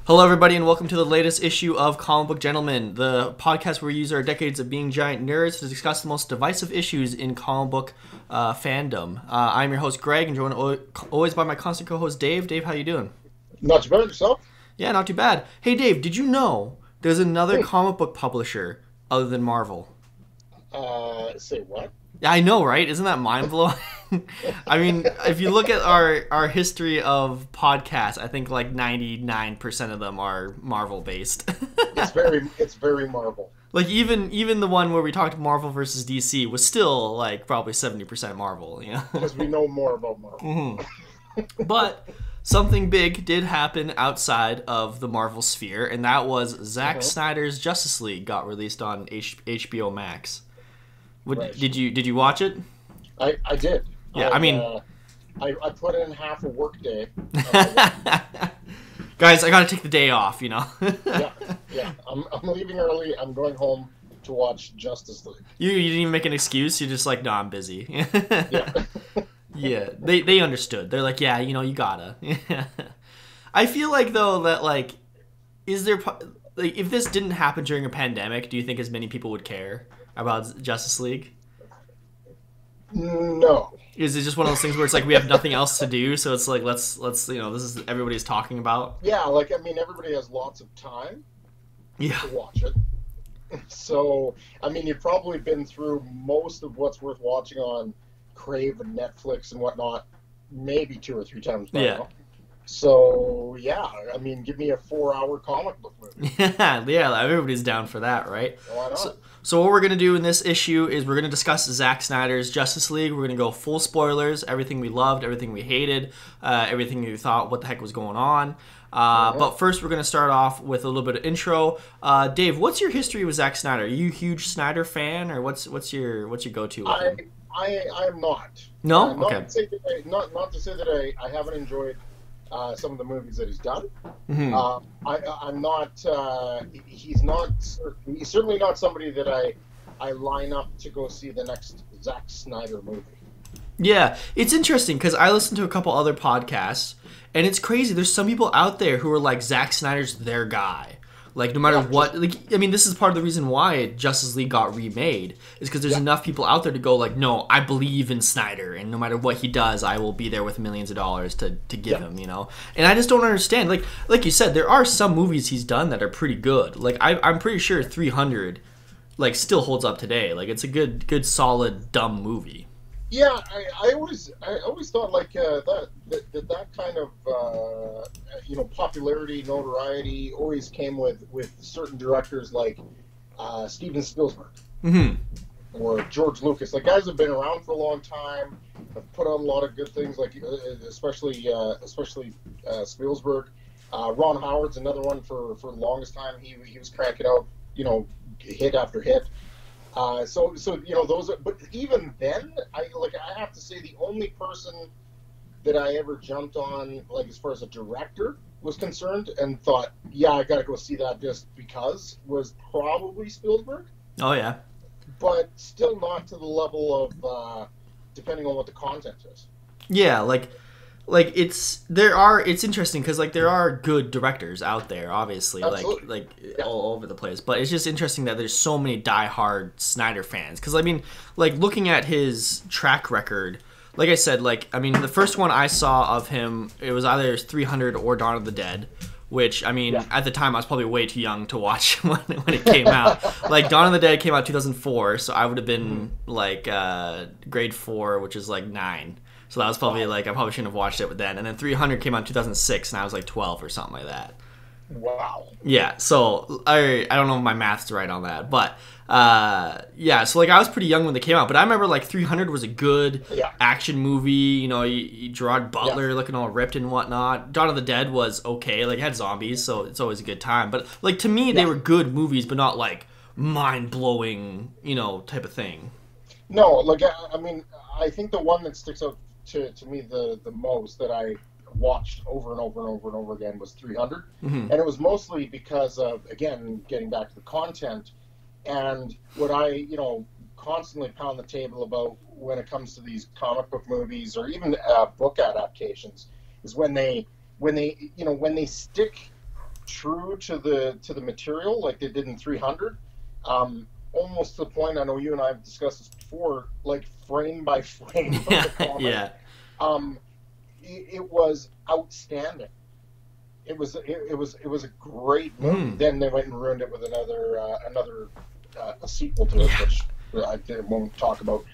Hello, everybody, and welcome to the latest issue of Comic Book Gentlemen, the podcast where we use our decades of being giant nerds to discuss the most divisive issues in comic book fandom. I'm your host, Greg, and joined always by my constant co-host, Dave. Dave, how you doing? Not too bad yourself? Yeah, not too bad. Hey, Dave, did you know there's another comic book publisher other than Marvel? Say what? Yeah, I know, right? Isn't that mind-blowing? I mean, if you look at our history of podcasts, I think like 99% of them are Marvel-based. It's very Marvel. Like, even the one where we talked Marvel versus DC was still, like, probably 70% Marvel, you know? Because we know more about Marvel. Mm-hmm. But something big did happen outside of the Marvel sphere, and that was Zack Snyder's Justice League got released on HBO Max. Right. Did you watch it? I did. Yeah, I put in half a work day. Guys, I gotta take the day off, you know? yeah. I'm leaving early. I'm going home to watch Justice League. You didn't even make an excuse? You're just like, no, I'm busy. Yeah. Yeah, they understood. They're like, yeah, you know, you gotta. I feel like, though, that, like, is there... Like, if this didn't happen during a pandemic, do you think as many people would care about Justice League? No. Is it just one of those things where it's like we have nothing else to do, so it's like let's you know, this is everybody's talking about? Yeah, like, I mean, everybody has lots of time to watch it. So, I mean, you've probably been through most of what's worth watching on Crave and Netflix and whatnot maybe 2 or 3 times by now. So, yeah, I mean, give me a 4-hour comic book movie. Yeah, everybody's down for that, right? Why not? So what we're going to do in this issue is we're going to discuss Zack Snyder's Justice League. We're going to go full spoilers, everything we loved, everything we hated, everything you thought, what the heck was going on. But first, we're going to start off with a little bit of intro. Dave, what's your history with Zack Snyder? Are you a huge Snyder fan, or what's your go-to with him? I'm not. No? Not Okay. To say that not to say that I haven't enjoyed some of the movies that he's done. Mm-hmm. I'm not. He's not. He's certainly not somebody that I line up to go see the next Zack Snyder movie. Yeah, it's interesting because I listened to a couple other podcasts, and it's crazy. There's some people out there who are like, Zack Snyder's their guy. Like, no matter what, like, I mean, this is part of the reason why Justice League got remade, is because there's enough people out there to go like, no, I believe in Snyder, and no matter what he does, I will be there with millions of dollars to give him, you know? And I just don't understand. Like you said, there are some movies he's done that are pretty good. Like, I'm pretty sure 300, like, still holds up today. Like, it's a good, solid, dumb movie. Yeah, I always thought like that kind of popularity, notoriety always came with certain directors like Steven Spielberg or George Lucas. Like, guys have been around for a long time, have put on a lot of good things. Like especially Spielberg. Ron Howard's another one for the longest time. He was cranking out hit after hit. So those are, but even then, I have to say the only person that I ever jumped on, like, as far as a director was concerned and thought, yeah, I gotta go see that just because, was probably Spielberg. Oh yeah. But still not to the level of depending on what the content is. Yeah, it's interesting because like there are good directors out there, obviously. Absolutely. All over the place, but it's just interesting that there's so many diehard Snyder fans, because I mean, like, looking at his track record, like I said, like, I mean, the first one I saw of him, it was either 300 or Dawn of the Dead, which, I mean, at the time I was probably way too young to watch when it came out. Like, Dawn of the Dead came out 2004, so I would have been like grade 4, which is like 9. So that was probably like, I probably shouldn't have watched it then. And then 300 came out in 2006, and I was like 12 or something like that. Wow. Yeah, so I don't know if my math's right on that, but yeah, so like I was pretty young when they came out, but I remember like 300 was a good action movie. You know, Gerard Butler looking all ripped and whatnot. Dawn of the Dead was okay, like, it had zombies, so it's always a good time. But like, to me, they were good movies, but not like mind blowing, type of thing. No, like, I mean, I think the one that sticks out to me the most that I watched over and over and over and over again was 300. And it was mostly because of, again, getting back to the content and what I constantly pound the table about when it comes to these comic book movies or even book adaptations is when they stick true to the material like they did in 300. Almost to the point, I know you and I have discussed this before, like frame by frame of the comic. Yeah. It was outstanding. It was a great movie. Then they went and ruined it with another a sequel to it, which I won't talk about.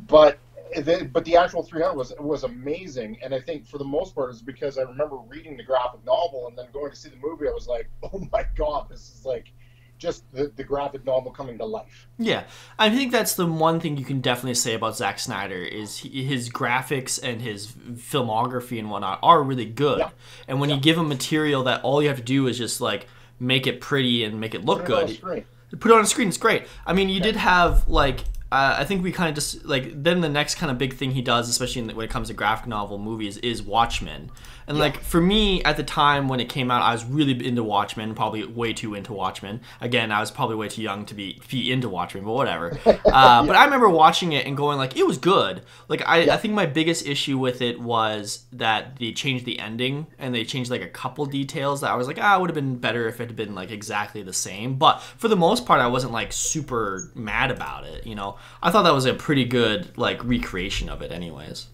But the actual 300 was amazing, and I think for the most part is because I remember reading the graphic novel and then going to see the movie. I was like, oh my god, this is like just the graphic novel coming to life. Yeah, I think that's the one thing you can definitely say about Zack Snyder is his graphics and his filmography and whatnot are really good. Yeah. And when you give him material that all you have to do is just like make it pretty and make it look good, put it on a screen, it's great. I mean, you did have like I think we kind of just like then the next kind of big thing he does, especially when it comes to graphic novel movies, is Watchmen. And like for me at the time when it came out, I was really into Watchmen, probably way too into Watchmen. Again, I was probably way too young to be into Watchmen, but whatever. But I remember watching it and going like, it was good. Like I think my biggest issue with it was that they changed the ending and they changed like a couple details that I was like, it would have been better if it had been like exactly the same. But for the most part, I wasn't like super mad about it. You know, I thought that was a pretty good like recreation of it, anyways.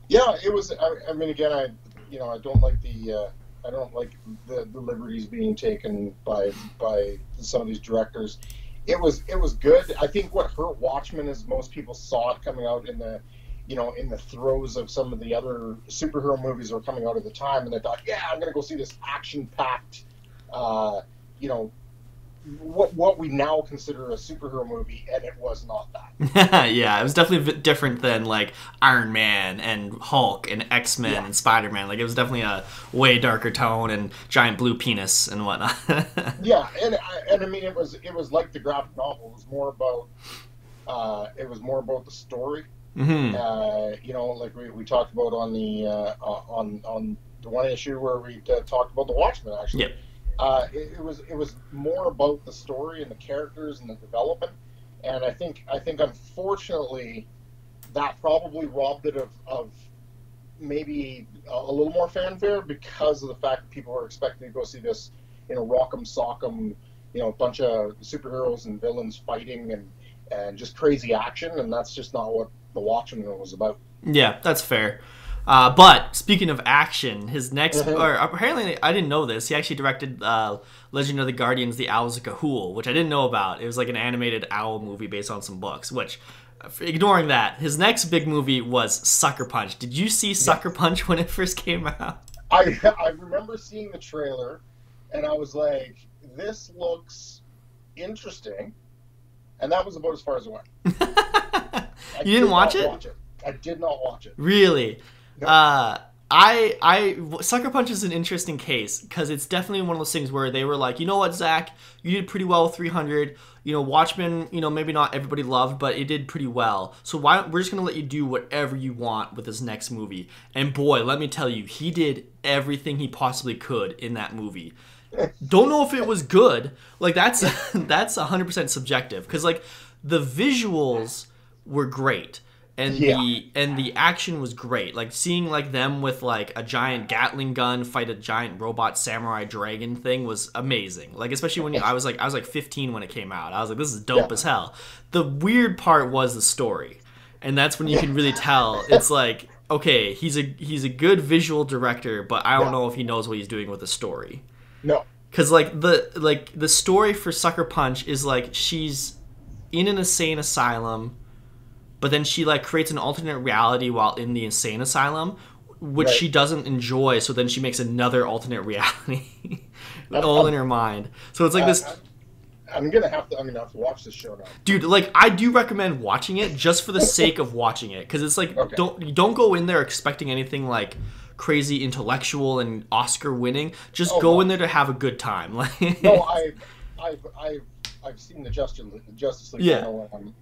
Yeah, it was. I mean, again, I don't like the liberties being taken by some of these directors. It was good. I think what hurt Watchmen is most people saw it coming out in the throes of some of the other superhero movies that were coming out at the time, and they thought, yeah, I'm gonna go see this action-packed, what we now consider a superhero movie, and it was not that. Yeah, it was definitely different than like Iron Man and Hulk and X-Men and Spider-Man. Like it was definitely a way darker tone and giant blue penis and whatnot. Yeah, and I mean it was like the graphic novel. It was more about the story. Mm-hmm. Like we talked about on the on the one issue where we talked about the Watchmen actually. Yep. It was more about the story and the characters and the development, and I think unfortunately that probably robbed it of maybe a little more fanfare because of the fact that people were expecting to go see this, rock'em sock'em, bunch of superheroes and villains fighting and just crazy action, and that's just not what the Watchmen was about. Yeah, that's fair. But speaking of action, his next, or apparently I didn't know this, he actually directed Legend of the Guardians: The Owls of Ga'Hoole, which I didn't know about. It was like an animated owl movie based on some books, which, ignoring that, his next big movie was Sucker Punch. Did you see Sucker Punch when it first came out? I remember seeing the trailer, and I was like, this looks interesting, and that was about as far as it went. You didn't watch it? I did not watch it. Really? No. Sucker Punch is an interesting case because it's definitely one of those things where they were like, you know what, Zach, you did pretty well with 300. Watchmen, maybe not everybody loved, but it did pretty well. So we're just gonna let you do whatever you want with this next movie. And boy, let me tell you, he did everything he possibly could in that movie. Don't know if it was good. Like that's 100% subjective because like the visuals were great. And the action was great. Like seeing like them with like a giant Gatling gun fight a giant robot samurai dragon thing was amazing. Like especially when I was like 15 when it came out. I was like, this is dope as hell. The weird part was the story, and that's when you can really tell. It's like, okay, he's a good visual director, but I don't know if he knows what he's doing with the story. No, because the story for Sucker Punch is like she's in an insane asylum. But then she like creates an alternate reality while in the insane asylum, which she doesn't enjoy. So then she makes another alternate reality, all in her mind. So it's like this. I'm gonna have to watch this show now, dude. Like I do recommend watching it just for the sake of watching it, because it's like don't go in there expecting anything like crazy intellectual and Oscar winning. Just go in there to have a good time. Like no, I've seen the Justice League. Yeah,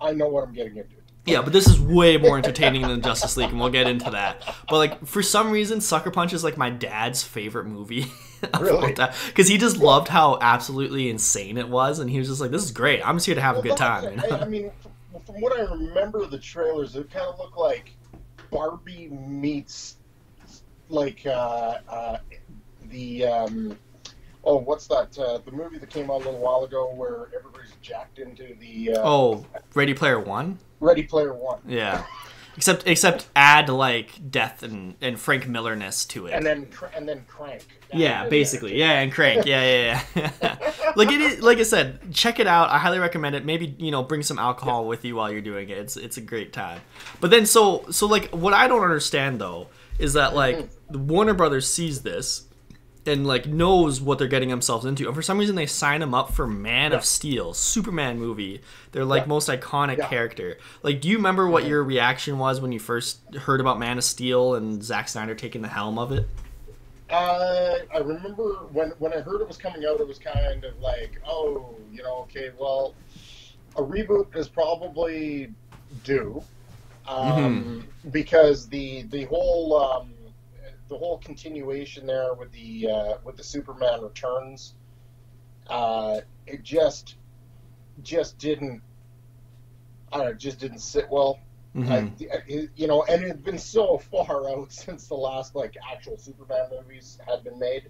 I know what I'm getting into. Yeah, but this is way more entertaining than Justice League, and we'll get into that. But like for some reason, Sucker Punch is like my dad's favorite movie. Really? Because he just loved how absolutely insane it was, and he was just like, "This is great. I'm just here to have a good time." I mean, from what I remember, the trailers it kind of looked like Barbie meets like the Oh, what's that? The movie that came out a little while ago where everybody's jacked into the Oh, Ready Player One. Ready Player One. Yeah. Except add like death and Frank Millerness to it. And then Crank. Yeah, basically. Yeah, and Crank. Yeah. Like it is, like I said, check it out. I highly recommend it. Maybe, bring some alcohol with you while you're doing it. It's a great time. But then so like what I don't understand though is that like the Warner Brothers sees this and like knows what they're getting themselves into, and for some reason they sign him up for Man of Steel, Superman movie, their like most iconic character. Like, do you remember what your reaction was when you first heard about Man of Steel and Zack Snyder taking the helm of it? I remember when I heard it was coming out, it was kind of like, oh, okay, well, a reboot is probably due, because the whole continuation there with the Superman Returns, it just didn't, I don't know, just didn't sit well. And it had been so far out since the last like actual Superman movies had been made.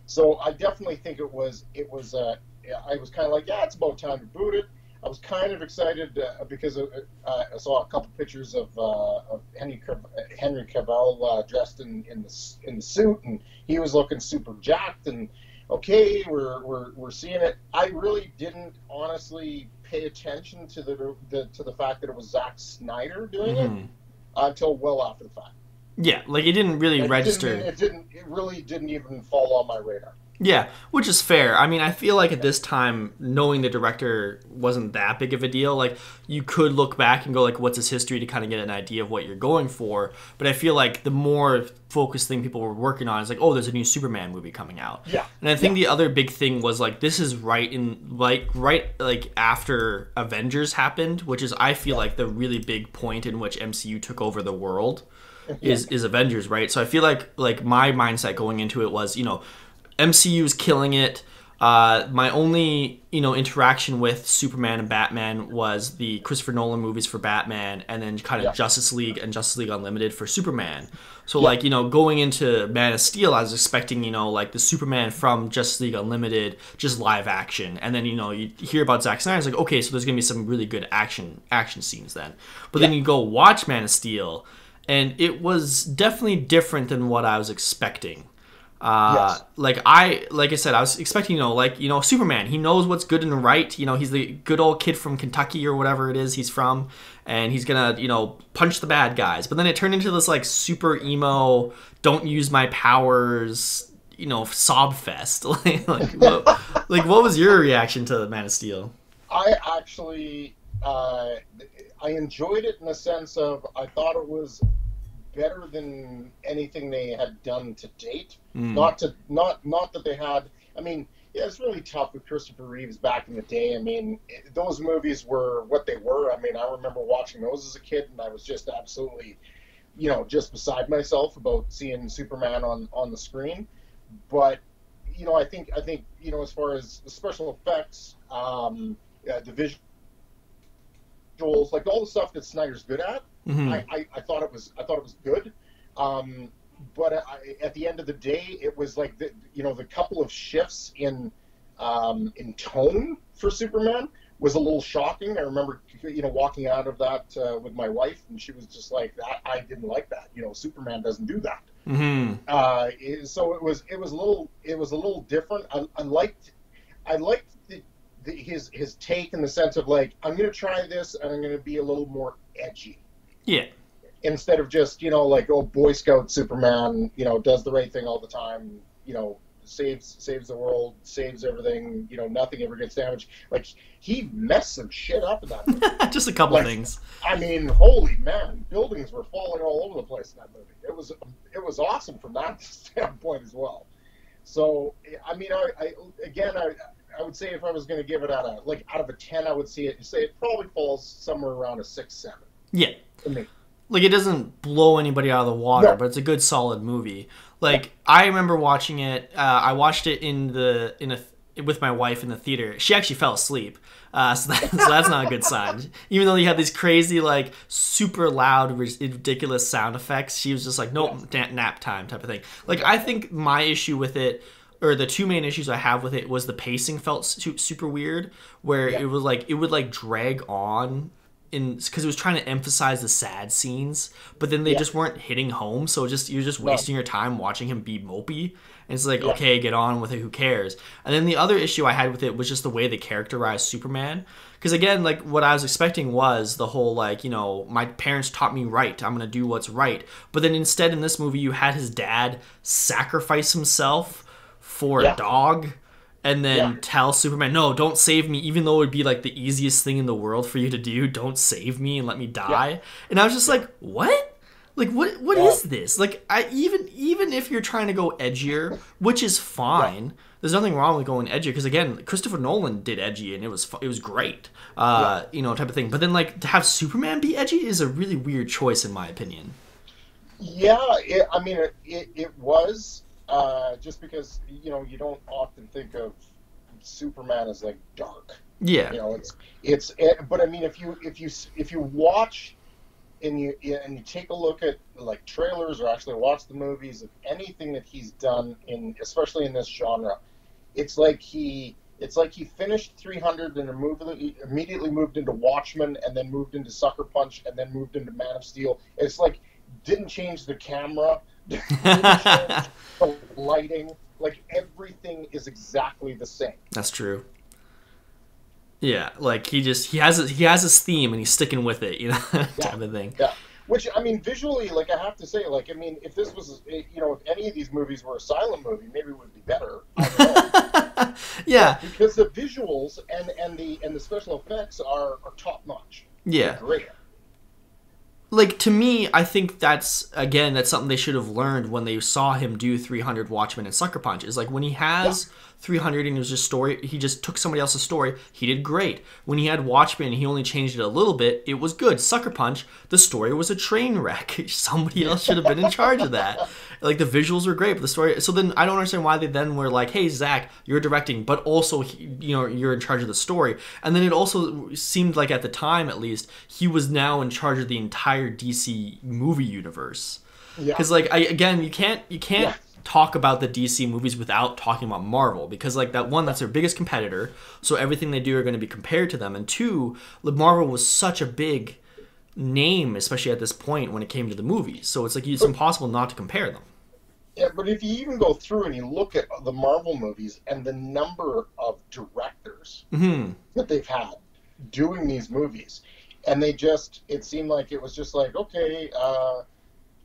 So I definitely think I was kind of like, yeah, it's about time to boot it. I was kind of excited because I saw a couple pictures of Henry Cavill dressed in the suit, and he was looking super jacked. And okay, we're seeing it. I really didn't honestly pay attention to the fact that it was Zack Snyder doing it until well after the fact. Yeah, like it didn't really register. It really didn't even fall on my radar. Yeah, which is fair. I mean, I feel like at this time, knowing the director wasn't that big of a deal. Like, you could look back and go, like, what's his history to kind of get an idea of what you're going for. But I feel like the more focused thing people were working on is like, oh, there's a new Superman movie coming out. Yeah. And I think the other big thing was, like, this is right after Avengers happened, which is, I feel like, the really big point in which MCU took over the world is Avengers, right? So I feel like my mindset going into it was, MCU is killing it. My only, interaction with Superman and Batman was the Christopher Nolan movies for Batman, and then kind of Justice League and Justice League Unlimited for Superman. So, going into Man of Steel, I was expecting, like the Superman from Justice League Unlimited, just live action. And then, you hear about Zack Snyder, it's like, okay, so there's going to be some really good action scenes then. But then you go watch Man of Steel, and it was definitely different than what I was expecting. Like I said, I was expecting, Superman, he knows what's good and right. He's the good old kid from Kentucky or whatever it is he's from, and he's gonna, punch the bad guys. But then it turned into this like super emo, don't use my powers, sob fest. What was your reaction to Man of Steel? I actually, I enjoyed it in the sense of I thought it was better than anything they had done to date. Not that they had. I mean, it's really tough with Christopher Reeves back in the day. I mean, those movies were what they were. I mean, I remember watching those as a kid, and I was just absolutely, just beside myself about seeing Superman on the screen. But I think as far as the special effects, the visuals, like all the stuff that Snyder's good at. I thought it was good, but at the end of the day, it was like the couple of shifts in tone for Superman was a little shocking. I remember walking out of that with my wife, and she was just like, I didn't like that. Superman doesn't do that. So it was a little different. I liked his take in the sense of like, I'm going to try this and I'm going to be a little more edgy. Yeah. Instead of just, like, Boy Scout Superman, does the right thing all the time, saves the world, saves everything, nothing ever gets damaged. Like, he messed some shit up in that movie. Just a couple things. I mean, holy man, buildings were falling all over the place in that movie. It was awesome from that standpoint as well. So, I mean, I would say if I was going to give it out of a 10, I would say it probably falls somewhere around a 6, 7. Yeah. To me. Like, it doesn't blow anybody out of the water, but it's a good, solid movie. Like, I remember watching it. I watched it with my wife in the theater. She actually fell asleep, so that's not a good sign. Even though you had these crazy, like, super loud, ridiculous sound effects, she was just like, nope, nap time type of thing. Like, I think my issue with it, or the two main issues I have with it was the pacing felt super weird, where it was like it would like drag on because it was trying to emphasize the sad scenes, but then they just weren't hitting home. So you're just wasting your time watching him be mopey. And it's like, okay, get on with it. Who cares? And then the other issue I had with it was just the way they characterized Superman. Because again, like what I was expecting was the whole like, you know, my parents taught me right. I'm gonna do what's right. But then instead in this movie, you had his dad sacrifice himself for a dog. And then tell Superman, no, don't save me, even though it would be like the easiest thing in the world for you to do. Don't save me and let me die. And I was just like, what? Like, what is this? Like, even if you're trying to go edgier, which is fine, there's nothing wrong with going edgier. Because again, Christopher Nolan did edgy, and it was great, you know, type of thing. But then like to have Superman be edgy is a really weird choice, in my opinion. Yeah, it was. Just because you know you don't often think of Superman as like dark. Yeah. You know, but I mean if you watch and you take a look at like trailers or actually watch the movies of anything that he's done especially in this genre, it's like he finished 300 and immediately moved into Watchmen and then moved into Sucker Punch and then moved into Man of Steel. It's like didn't change the camera. The lighting, like everything is exactly the same. That's true. Yeah, like he has his theme and he's sticking with it, you know, type of thing. Yeah, which I mean, visually, like I have to say, like I mean, if this was, you know, if any of these movies were a silent movie, maybe it would be better. I don't know. Yeah, because the visuals and the special effects are top notch. Yeah, they're great. Like, to me, I think that's something they should have learned when they saw him do 300 Watchmen and Sucker Punch. Is like when he has 300 and it was just story, he just took somebody else's story, he did great. When he had Watchmen, he only changed it a little bit, it was good. Sucker Punch, the story was a train wreck. Somebody else should have been in charge of that. Like, the visuals were great, but the story... So then, I don't understand why they then were like, hey, Zach, you're directing, but also, you know, you're in charge of the story. And then it also seemed like, at the time, at least, he was now in charge of the entire DC movie universe. Because, like, you can't talk about the DC movies without talking about Marvel, because like that's their biggest competitor, so everything they do are going to be compared to them, and two, Marvel was such a big name, especially at this point when it came to the movies, so it's like it's impossible not to compare them. Yeah, but if you even go through and you look at the Marvel movies and the number of directors that they've had doing these movies, and it seemed like it was just like, okay,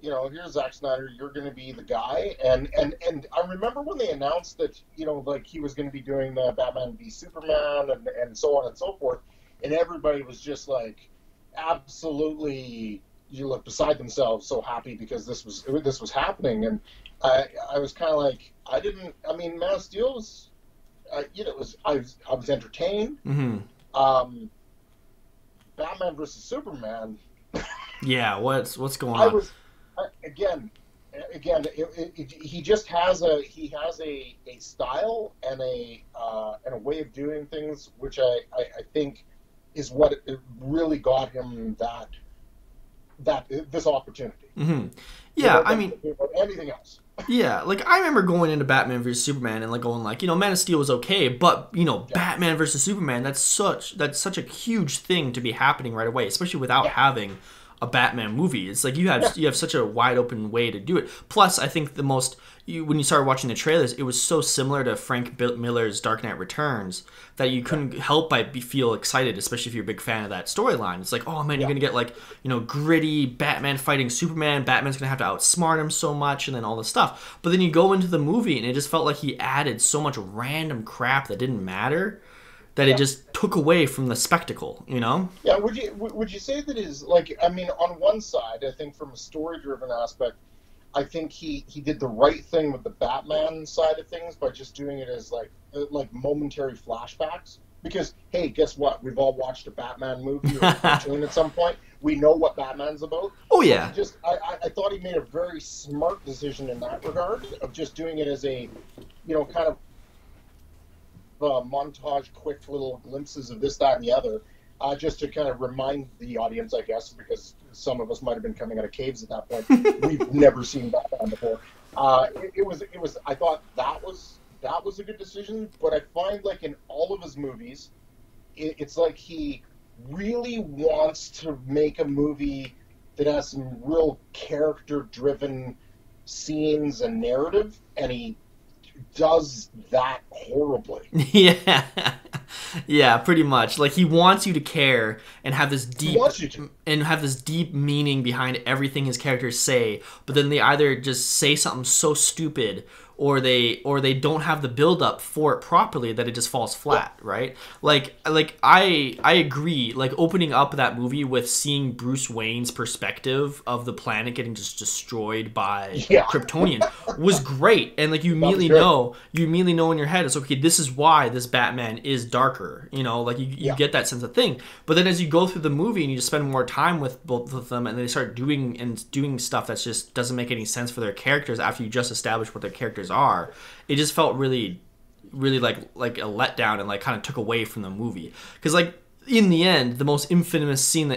you know, here's Zack Snyder, you're going to be the guy. And I remember when they announced that, you know, like he was going to be doing the Batman v Superman and so on and so forth. And everybody was just like absolutely, beside themselves, so happy because this was happening. And I was kind of like, Man of Steel was, you know, I was entertained. Batman versus Superman. Yeah, what's going on? Again, he just has a style and a way of doing things, which I think is what it really got him this opportunity. Yeah, I mean, anything else. Yeah, like I remember going into Batman vs Superman and like going like, you know, Man of Steel was okay, but you know, Batman versus Superman, that's such a huge thing to be happening right away, especially without having a Batman movie. It's like you have such a wide open way to do it. Plus, I think when you started watching the trailers, it was so similar to Frank Miller's Dark Knight Returns that you couldn't help but feel excited, especially if you're a big fan of that storyline. It's like, oh man, you're gonna get like, you know, gritty Batman fighting Superman. Batman's gonna have to outsmart him so much, and then all this stuff. But then you go into the movie, and it just felt like he added so much random crap that didn't matter, that it just took away from the spectacle, you know? Yeah, would you say that is like, I mean, on one side, I think from a story-driven aspect, I think he did the right thing with the Batman side of things by just doing it as like momentary flashbacks. Because, hey, guess what? We've all watched a Batman movie or a cartoon at some point. We know what Batman's about. Oh, yeah. So I thought he made a very smart decision in that regard of just doing it as a, you know, kind of montage, quick little glimpses of this, that, and the other, just to kind of remind the audience, I guess, because some of us might have been coming out of caves at that point. We've never seen Batman before. It was. I thought that was that was a good decision, but I find like in all of his movies, it's like he really wants to make a movie that has some real character-driven scenes and narrative, and he does that horribly. Yeah. Yeah, pretty much. Like he wants you to care and have this He deep wants you to. meaning behind everything his characters say, but then they either just say something so stupid or they don't have the build up for it properly that it just falls flat, right? Like I agree. Like opening up that movie with seeing Bruce Wayne's perspective of the planet getting just destroyed by Yeah. Kryptonian was great, and like you That was immediately great. know in your head it's okay. This is why this Batman is darker. You know, like you Yeah. get that sense of thing. But then as you go through the movie and you just spend more time with both of them, and they start doing stuff that just doesn't make any sense for their characters after you just establish what their characters are, it just felt really like a letdown and like kind of took away from the movie. Because like in the end, the most infamous thing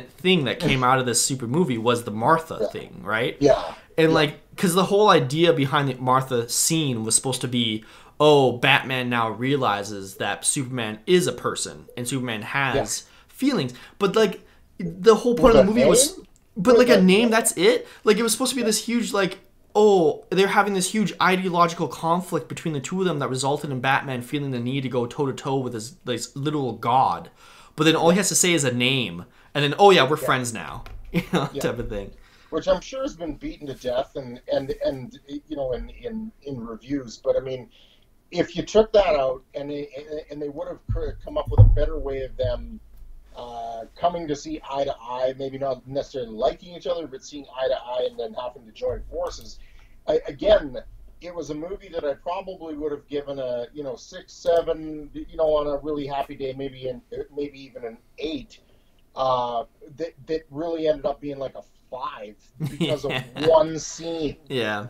that came out of this super movie was the Martha thing, right? Yeah. And like, because the whole idea behind the Martha scene was supposed to be, oh, Batman now realizes that Superman is a person and Superman has feelings. But like, the whole point of the movie was, but like a name, that's it. Like it was supposed to be this huge like, oh, they're having this huge ideological conflict between the two of them that resulted in Batman feeling the need to go toe to toe with this literal god. But then all he has to say is a name, and then, oh yeah, we're friends now, you know, type of thing. Which I'm sure has been beaten to death and you know in reviews. But I mean, if you took that out and they would have come up with a better way of them coming to see eye to eye, maybe not necessarily liking each other, but seeing eye to eye and then having to join forces. Again, it was a movie that I probably would have given a 6, 7, on a really happy day, maybe even an 8. That really ended up being like a 5 because of one scene. Yeah.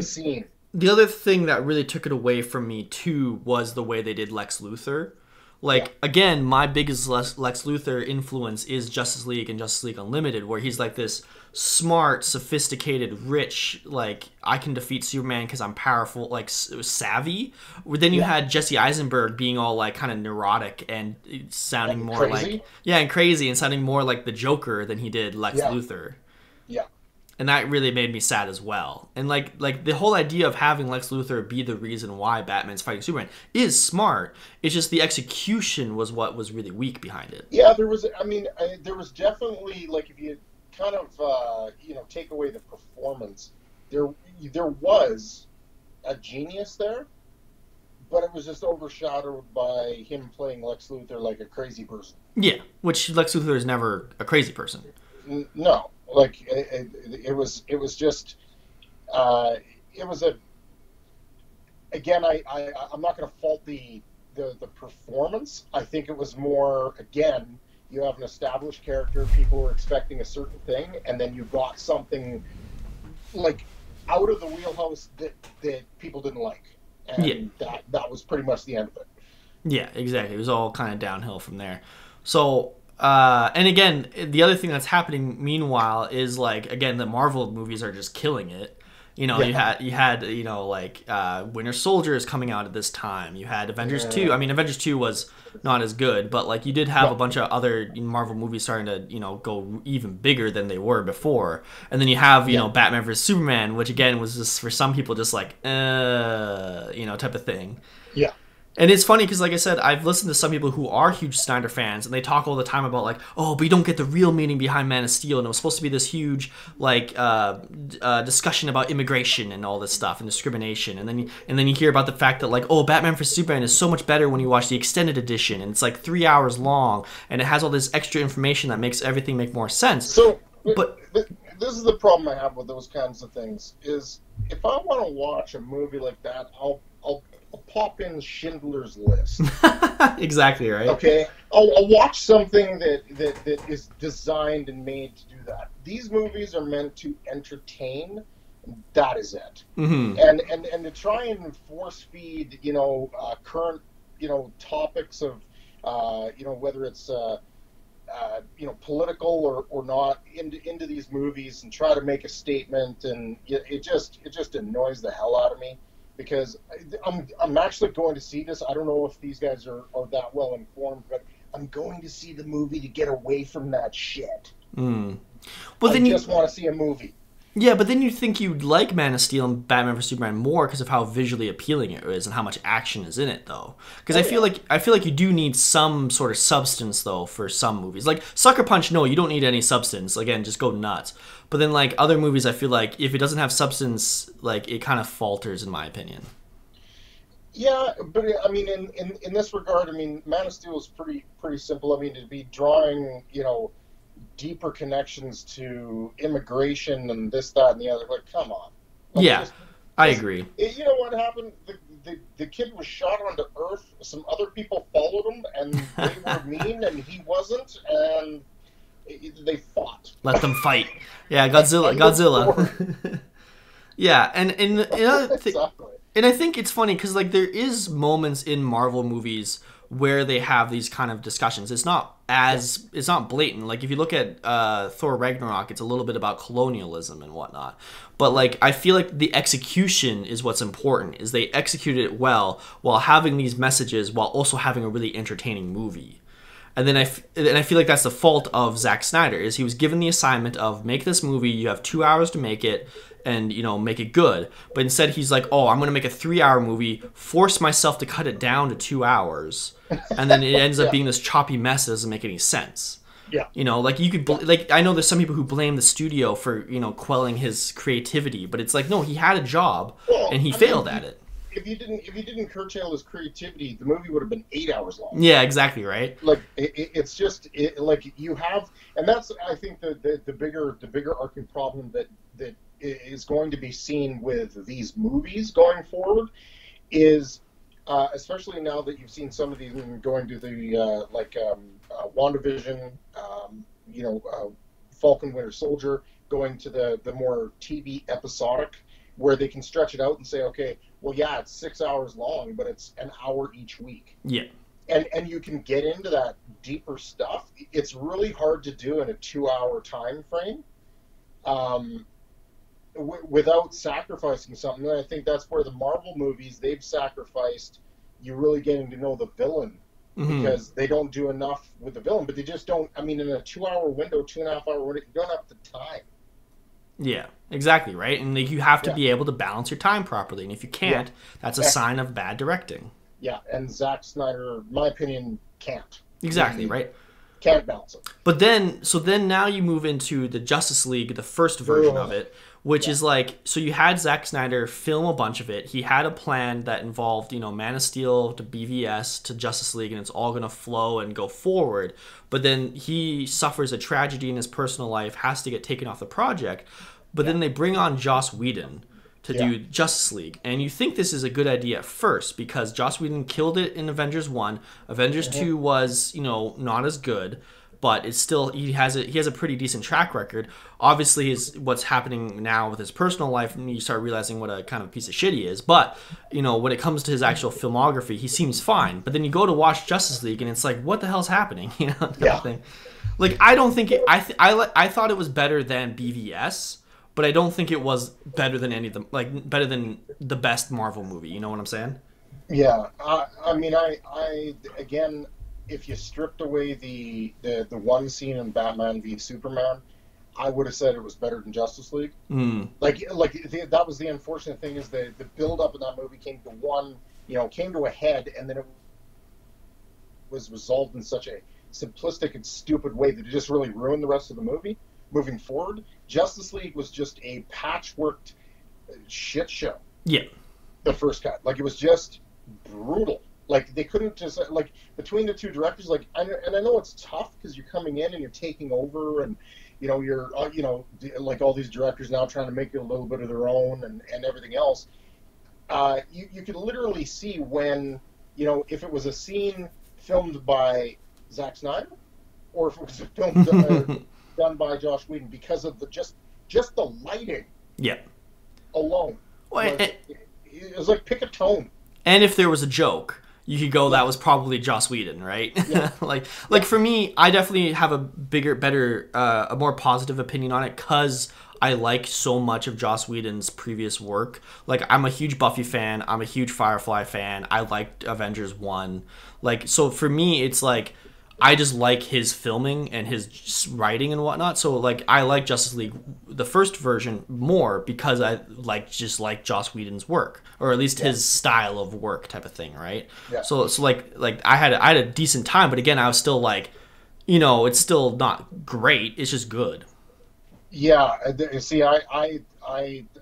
Scene. The other thing that really took it away from me too was the way they did Lex Luthor. Like, again, my biggest Lex Luthor influence is Justice League and Justice League Unlimited, where he's like this smart, sophisticated, rich, like, I can defeat Superman because I'm powerful, like, savvy. Then you had Jesse Eisenberg being all, like, kind of neurotic and sounding more crazy. like... Yeah, and crazy, and sounding more like the Joker than he did Lex Luthor. Yeah. And that really made me sad as well. And like the whole idea of having Lex Luthor be the reason why Batman's fighting Superman is smart. It's just the execution was what was really weak behind it. Yeah, there was definitely, like, if you kind of take away the performance, there was a genius there, but it was just overshadowed by him playing Lex Luthor like a crazy person. Yeah, which Lex Luthor is never a crazy person. No. Like it was just it was a, again, I'm not going to fault the performance. I think it was more, again, you have an established character, people were expecting a certain thing, and then you got something like out of the wheelhouse that people didn't like, and that was pretty much the end of it. Yeah, exactly. It was all kind of downhill from there. So. And again, the other thing that's happening meanwhile is, like, again, the Marvel movies are just killing it. You know, you had like Winter Soldier is coming out at this time. You had Avengers 2. I mean, Avengers 2 was not as good, but like you did have a bunch of other Marvel movies starting to go even bigger than they were before. And then you have Batman vs Superman, which again was just for some people just like type of thing. Yeah. And it's funny because, like I said, I've listened to some people who are huge Snyder fans, and they talk all the time about, like, oh, but you don't get the real meaning behind Man of Steel, and it was supposed to be this huge, like, discussion about immigration and all this stuff and discrimination, and then you hear about the fact that, like, oh, Batman vs Superman is so much better when you watch the extended edition, and it's like 3 hours long, and it has all this extra information that makes everything make more sense. So, but this is the problem I have with those kinds of things: is if I want to watch a movie like that, I'll pop in Schindler's List. Exactly right. Okay, I'll watch something that is designed and made to do that. These movies are meant to entertain. That is it. Mm-hmm. And to try and force feed current topics of whether it's political or not into these movies and try to make a statement, and it just annoys the hell out of me. because I'm actually going to see this. I don't know if these guys are that well informed, but I'm going to see the movie to get away from that shit. But then I just want to see a movie. Yeah, but then you think you'd like Man of Steel and Batman vs Superman more because of how visually appealing it is and how much action is in it, though. Because I feel like you do need some sort of substance, though, for some movies. Like Sucker Punch, no, you don't need any substance. Again, just go nuts. But then like other movies, I feel like if it doesn't have substance, like it kind of falters, in my opinion. Yeah, but I mean, in this regard, I mean, Man of Steel is pretty simple. I mean, to be drawing, deeper connections to immigration and this, that, and the other. Like, come on. Like, I agree. You know what happened? The kid was shot onto Earth. Some other people followed him, and they were mean, and he wasn't, and they fought. Let them fight. Yeah, Godzilla. Yeah, and Exactly. And I think it's funny because like there is moments in Marvel movies where they have these kind of discussions. It's not blatant. Like if you look at Thor Ragnarok, it's a little bit about colonialism and whatnot. But like I feel like the execution is what's important. Is they executed it well while having these messages while also having a really entertaining movie. And then I feel like that's the fault of Zack Snyder is he was given the assignment of make this movie. You have 2 hours to make it. And make it good, but instead he's like, oh, I'm gonna make a 3-hour movie, force myself to cut it down to 2 hours, and then it ends up being this choppy mess that doesn't make any sense. Yeah, like you could like I know there's some people who blame the studio for quelling his creativity, but it's like no, he had a job and he failed at it. If you didn't curtail his creativity, the movie would have been 8 hours long. Yeah, exactly right. Like it's just like you have, and that's I think the bigger arcing problem that is going to be seen with these movies going forward is especially now that you've seen some of these going to the WandaVision, Falcon Winter Soldier, going to the more TV episodic where they can stretch it out and say, okay, well, yeah, it's 6 hours long, but it's an hour each week. Yeah. And you can get into that deeper stuff. It's really hard to do in a 2-hour time frame. Without sacrificing something. And I think that's where the Marvel movies, they've sacrificed you really getting to know the villain because they don't do enough with the villain, but they just don't, I mean, in a 2-hour window, 2.5-hour window, you don't have the time. Yeah, exactly, right? And like, you have to be able to balance your time properly, and if you can't, that's a sign of bad directing. Yeah, and Zack Snyder, in my opinion, can't. Exactly, right? Can't balance it. But then now you move into the Justice League, the first version of it, which is like, so you had Zack Snyder film a bunch of it. He had a plan that involved, Man of Steel to BVS to Justice League, and it's all going to flow and go forward. But then he suffers a tragedy in his personal life, has to get taken off the project. But then they bring on Joss Whedon to do Justice League. And you think this is a good idea at first because Joss Whedon killed it in Avengers 1. Avengers 2 was, not as good. But it's still he has a pretty decent track record. Obviously, what's happening now with his personal life, and you start realizing what a kind of piece of shit he is. But when it comes to his actual filmography, he seems fine. But then you go to watch Justice League, and it's like, what the hell's happening? Thing. Like I don't think it. I thought it was better than BVS, but I don't think it was better than any of them. Like better than the best Marvel movie. You know what I'm saying? Yeah, I mean, I again. If you stripped away the one scene in Batman v Superman, I would have said it was better than Justice League. That was the unfortunate thing is the build up in that movie came to a head, and then it was resolved in such a simplistic and stupid way that it just really ruined the rest of the movie. Moving forward, Justice League was just a patchworked shit show. Yeah, the first cut, it was just brutal. Like they couldn't just between the two directors. I know it's tough because you're coming in and you're taking over, and you're like all these directors now trying to make it a little bit of their own and everything else. You could literally see when if it was a scene filmed by Zack Snyder or if it was a film done by Joss Whedon because of the just the lighting. Yeah. Alone. Well, it was like pick a tone. And if there was a joke, you could go, that was probably Joss Whedon, right? Yeah. like for me, I definitely have a better, a more positive opinion on it because I like so much of Joss Whedon's previous work. Like, I'm a huge Buffy fan. I'm a huge Firefly fan. I liked Avengers 1. Like, so for me, it's like, I just like his filming and his writing and whatnot. So, like, I like Justice League, the first version, more because I just like Joss Whedon's work, or at least his style of work type of thing, right? Yeah. So like I had a decent time, but again, I was still like, you know, it's still not great. It's just good. Yeah, see, I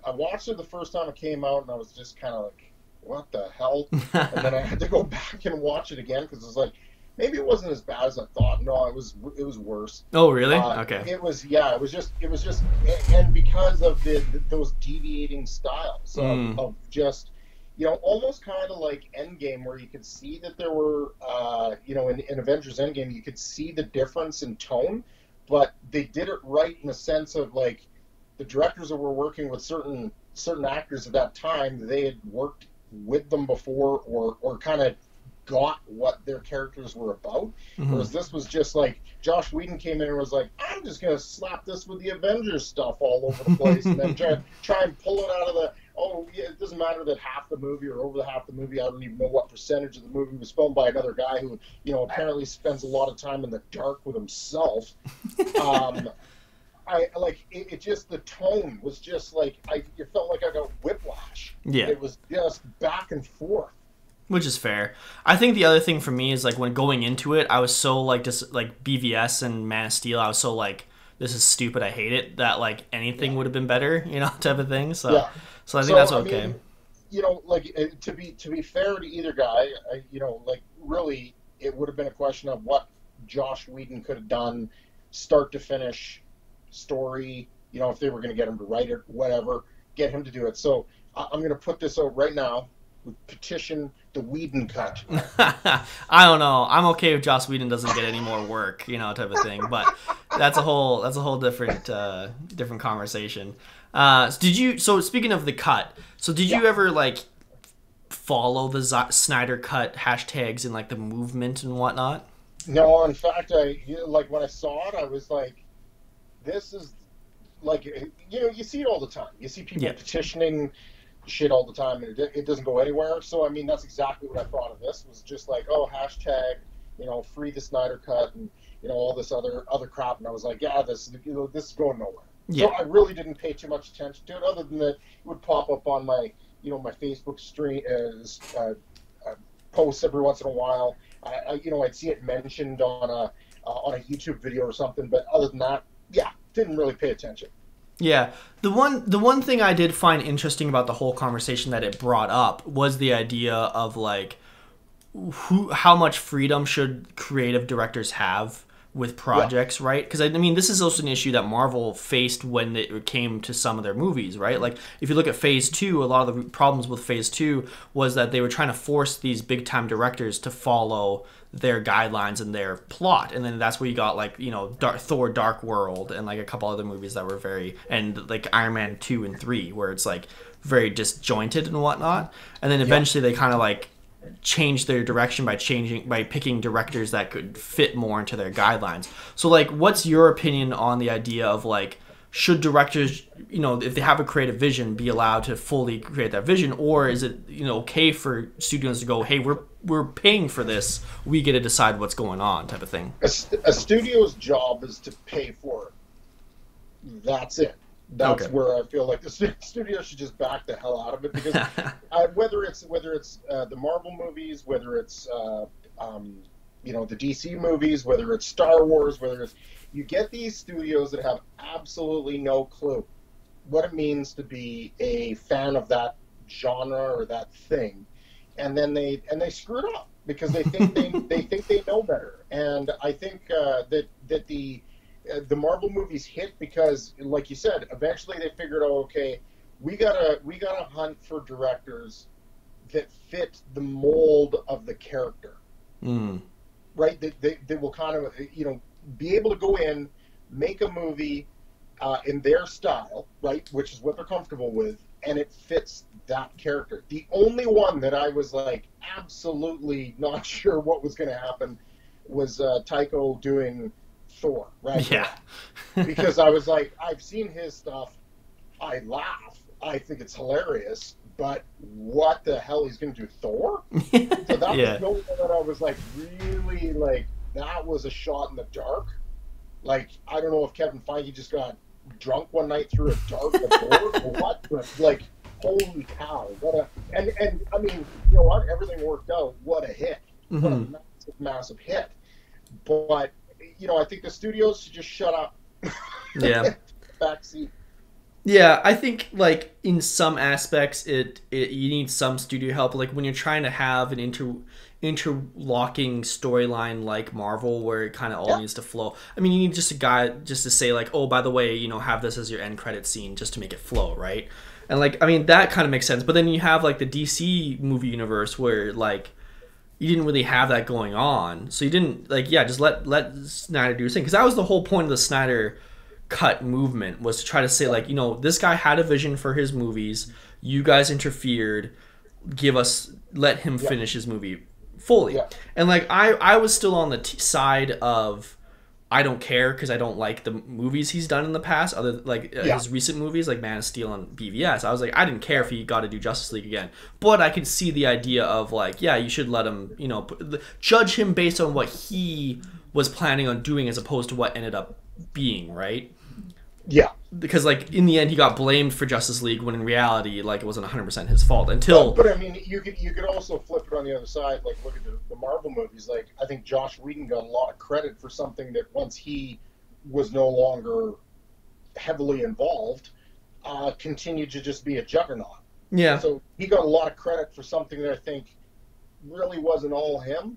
watched it the first time it came out, and I was just kind of like, what the hell? And then I had to go back and watch it again because it was like, maybe it wasn't as bad as I thought. No, it was worse. Oh, really? Okay. It was just, and because of those deviating styles of just, you know, almost kind of like Endgame, where you could see that there were, you know, in Avengers Endgame, you could see the difference in tone, but they did it right in the sense of, like, the directors that were working with certain actors at that time, they had worked with them before, or kind of got what their characters were about. Whereas this was just like Josh Whedon came in and was like, I'm just gonna slap this with the Avengers stuff all over the place, and then try and pull it out of the, oh yeah, it doesn't matter that half the movie or over the half the movie, I don't even know what percentage of the movie was filmed by another guy who, you know, apparently spends a lot of time in the dark with himself. I like it just, the tone was just like, it felt like I got whiplash. Yeah. It was just back and forth. Which is fair. I think the other thing for me is, like, when going into it, I was so, like, just like BVS and Man of Steel, I was so like, this is stupid, I hate it, that, like, anything would have been better, you know, type of thing. So so I think that's okay. I mean, you know, like, to be fair to either guy, you know, like, really, it would have been a question of what Josh Whedon could have done, start to finish, story, you know, if they were going to get him to write it, whatever, get him to do it. So I'm going to put this out right now. Petition the Whedon cut. I don't know. I'm okay if Joss Whedon doesn't get any more work, you know, type of thing. But that's a whole different conversation. So speaking of the cut, so did you ever, like, follow the Snyder cut hashtags and, like, the movement and whatnot? No, in fact, like, when I saw it, I was like, this is, like, you know, you see it all the time. You see people petitioning shit all the time, and it doesn't go anywhere. So I mean, that's exactly what I thought of this. Was just like, oh, hashtag, you know, free the Snyder cut, and, you know, all this other crap. And I was like, yeah, this is going nowhere. So I really didn't pay too much attention to it, other than that it would pop up on my, you know, my Facebook stream posts every once in a while. You know, I'd see it mentioned on a YouTube video or something, but other than that, didn't really pay attention. Yeah, the one thing I did find interesting about the whole conversation that it brought up was the idea of, like, how much freedom should creative directors have with projects, right? Because I mean, this is also an issue that Marvel faced when it came to some of their movies, right? Like, if you look at Phase 2, a lot of the problems with Phase 2 was that they were trying to force these big time directors to follow their guidelines and their plot, and then that's where you got, like, you know, Thor Dark World and, like, a couple other movies that were and like Iron Man 2 and 3, where it's, like, very disjointed and whatnot, and then eventually they kind of, like, changed their direction by picking directors that could fit more into their guidelines. So, like, what's your opinion on the idea of, like, should directors, you know, if they have a creative vision, be allowed to fully create that vision, or is it, you know, okay for studios to go, hey, we're paying for this, we get to decide what's going on, type of thing? A studio's job is to pay for it. That's it. That's where I feel like the studio should just back the hell out of it, because whether it's the Marvel movies, whether it's you know, the DC movies, whether it's Star Wars, whether it's, you get these studios that have absolutely no clue what it means to be a fan of that genre or that thing, and then they screw it up because they think they think they know better. And I think that the Marvel movies hit because, like you said, eventually they figured out, okay, we gotta hunt for directors that fit the mold of the character, right? They will kind of, you know, be able to go in, make a movie in their style, right, which is what they're comfortable with, and it fits that character. The only one that I was, like, absolutely not sure what was going to happen was Taika doing Thor, right? Yeah. Because I was like, I've seen his stuff. I laugh. I think it's hilarious. But what the hell he's going to do, Thor? So that was Yeah. the only one that I was like, really, like, that was a shot in the dark. Like, I don't know if Kevin Feige just got drunk one night through a dark door or what, but like, holy cow! What a and I mean, you know what? Everything worked out. What a hit! What a massive, massive hit! But you know, I think the studios should just shut up. Yeah. Backseat. Yeah, I think like in some aspects it you need some studio help. Like when you're trying to have an interlocking storyline like Marvel where it kind of all Yeah. needs to flow. I mean, you need just a guy just to say like, oh, by the way, you know, have this as your end credit scene just to make it flow, right? And like, I mean, that kind of makes sense. But then you have like the DC movie universe where like you didn't really have that going on, so you didn't like, yeah, just let Snyder do his thing because that was the whole point of the Snyder cut movement was to try to say like, you know, this guy had a vision for his movies, you guys interfered, let him Yeah. finish his movie fully. Yeah. And like I was still on the side of I don't care because I don't like the movies he's done in the past, other like Yeah. his recent movies like Man of Steel and BVS. I was like, I didn't care if he got to do Justice League again, but I could see the idea of like, yeah, you should let him, you know, judge him based on what he was planning on doing as opposed to what ended up being, right? Yeah. Because like in the end he got blamed for Justice League when in reality like it wasn't 100% his fault until But I mean, you could also flip it on the other side. Like, look at the Marvel movies. Like, I think Josh Whedon got a lot of credit for something that once he was no longer heavily involved, continued to just be a juggernaut. yeah. So he got a lot of credit for something that I think really wasn't all him.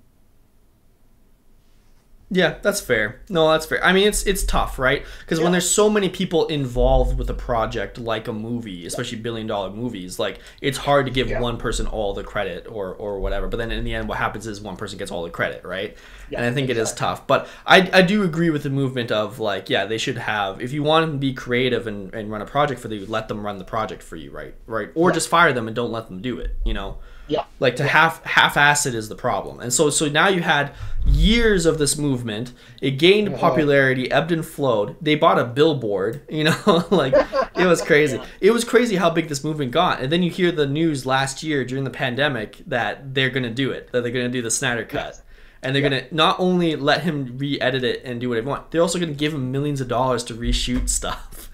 Yeah, that's fair. No, that's fair. I mean, it's tough, right? Because when Yeah. there's so many people involved with a project like a movie, especially billion-dollar movies, like it's hard to give Yeah. one person all the credit or whatever. But then in the end, what happens is one person gets all the credit, right? Yeah, And I think it is exactly. tough. But I do agree with the movement of like, yeah, they should have, if you want them to be creative and run a project for you, let them run the project for you, right? Right? Or Yeah. just fire them and don't let them do it, you know? Yeah. Like to half-ass it is the problem. And so now you had years of this movement. It gained popularity, ebbed and flowed. They bought a billboard, you know, like it was crazy. Yeah. It was crazy how big this movement got. And then you hear the news last year during the pandemic that they're going to do it, that they're going to do the Snyder cut. Yes. And they're going to not only let him re-edit it and do whatever he wants, they're also going to give him millions of dollars to reshoot stuff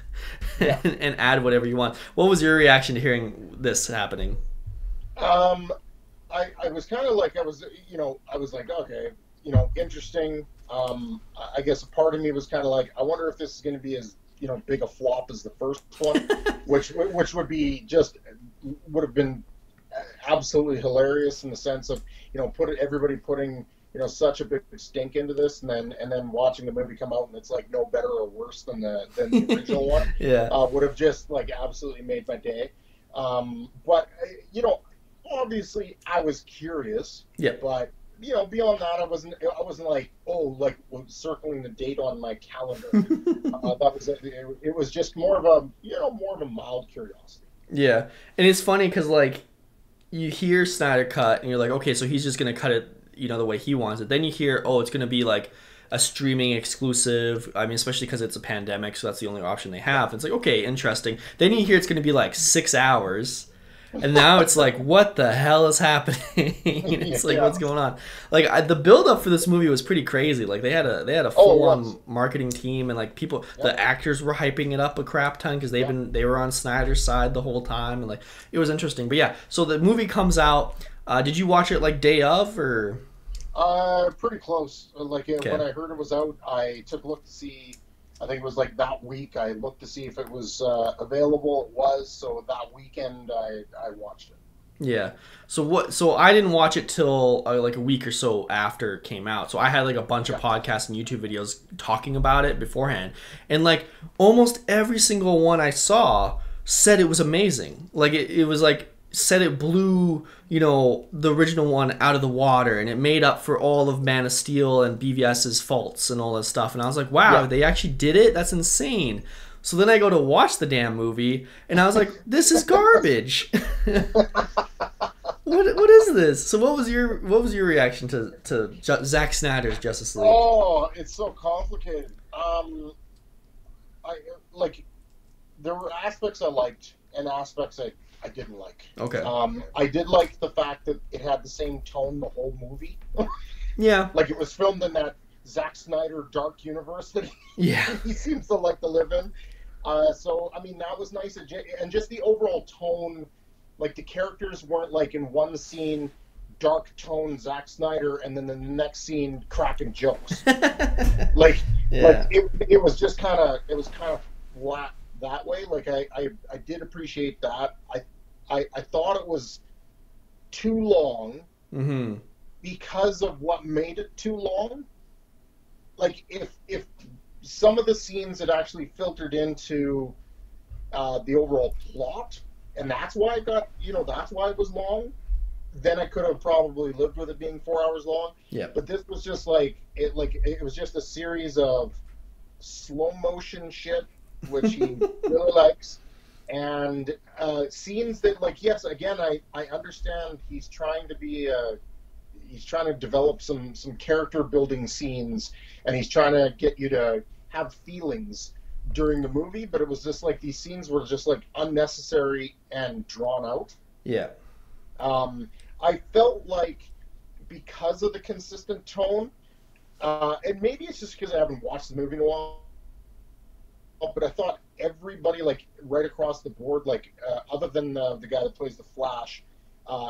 Yeah. and add whatever you want. What was your reaction to hearing this happening? Um, I was kind of like, I was like, okay, interesting. I guess a part of me was kind of like, I wonder if this is going to be as, big a flop as the first one, which would be would have been absolutely hilarious in the sense of, everybody putting, such a big stink into this and then watching the movie come out and it's like no better or worse than the original one. Yeah. Would have just like absolutely made my day. But obviously I was curious. Yeah. But beyond that, I wasn't like, circling the date on my calendar. That was it. It was just more of a mild curiosity. Yeah, and it's funny because like you hear Snyder cut and you're like, okay, so he's just gonna cut it, the way he wants it. Then you hear, oh, it's gonna be like a streaming exclusive. I mean, especially because it's a pandemic, so that's the only option they have. It's like, okay, interesting. Then you hear it's gonna be like 6 hours. And now it's like, what the hell is happening? It's like, what's going on? Like the build up for this movie was pretty crazy. Like they had a full on marketing team and like people, the actors were hyping it up a crap ton because they were on Snyder's side the whole time and like it was interesting. But yeah, so the movie comes out. Did you watch it like day of or? Pretty close. Like when I heard it was out, I took a look to see. I think it was like that week. I looked to see if it was available. It was. So that weekend, I watched it. Yeah. So I didn't watch it till like a week or so after it came out. So I had like a bunch of podcasts and YouTube videos talking about it beforehand, and like almost every single one I saw said it was amazing. Like it was like said it blew the original one out of the water and it made up for all of Man of Steel and BVS's faults and all that stuff. And I was like, wow, they actually did it? That's insane. So then I go to watch the damn movie and I was like, this is garbage. What is this? So what was your reaction to Zack Snyder's Justice League? Oh, it's so complicated. I like there were aspects I liked and aspects I didn't like. Okay. I did like the fact that it had the same tone the whole movie. Yeah. Like it was filmed in that Zack Snyder dark universe that he seems to like to live in. So, I mean, that was nice. And just the overall tone, like the characters weren't like in one scene, dark tone Zack Snyder, and then the next scene cracking jokes. like it was just kind of flat that way. Like I did appreciate that. I thought it was too long because of what made it too long. Like if some of the scenes had actually filtered into the overall plot, and that's why that's why it was long, then I could have probably lived with it being 4 hours long. Yeah. But this was just like it was just a series of slow motion shit, which he really likes, and scenes that, like, yes, again, I understand he's trying to develop some character building scenes, and he's trying to get you to have feelings during the movie, but it was just like these scenes were just like unnecessary and drawn out. Yeah. I felt like because of the consistent tone, and maybe it's just because I haven't watched the movie in a while, but I thought everybody, like, right across the board, like, other than the guy that plays the Flash,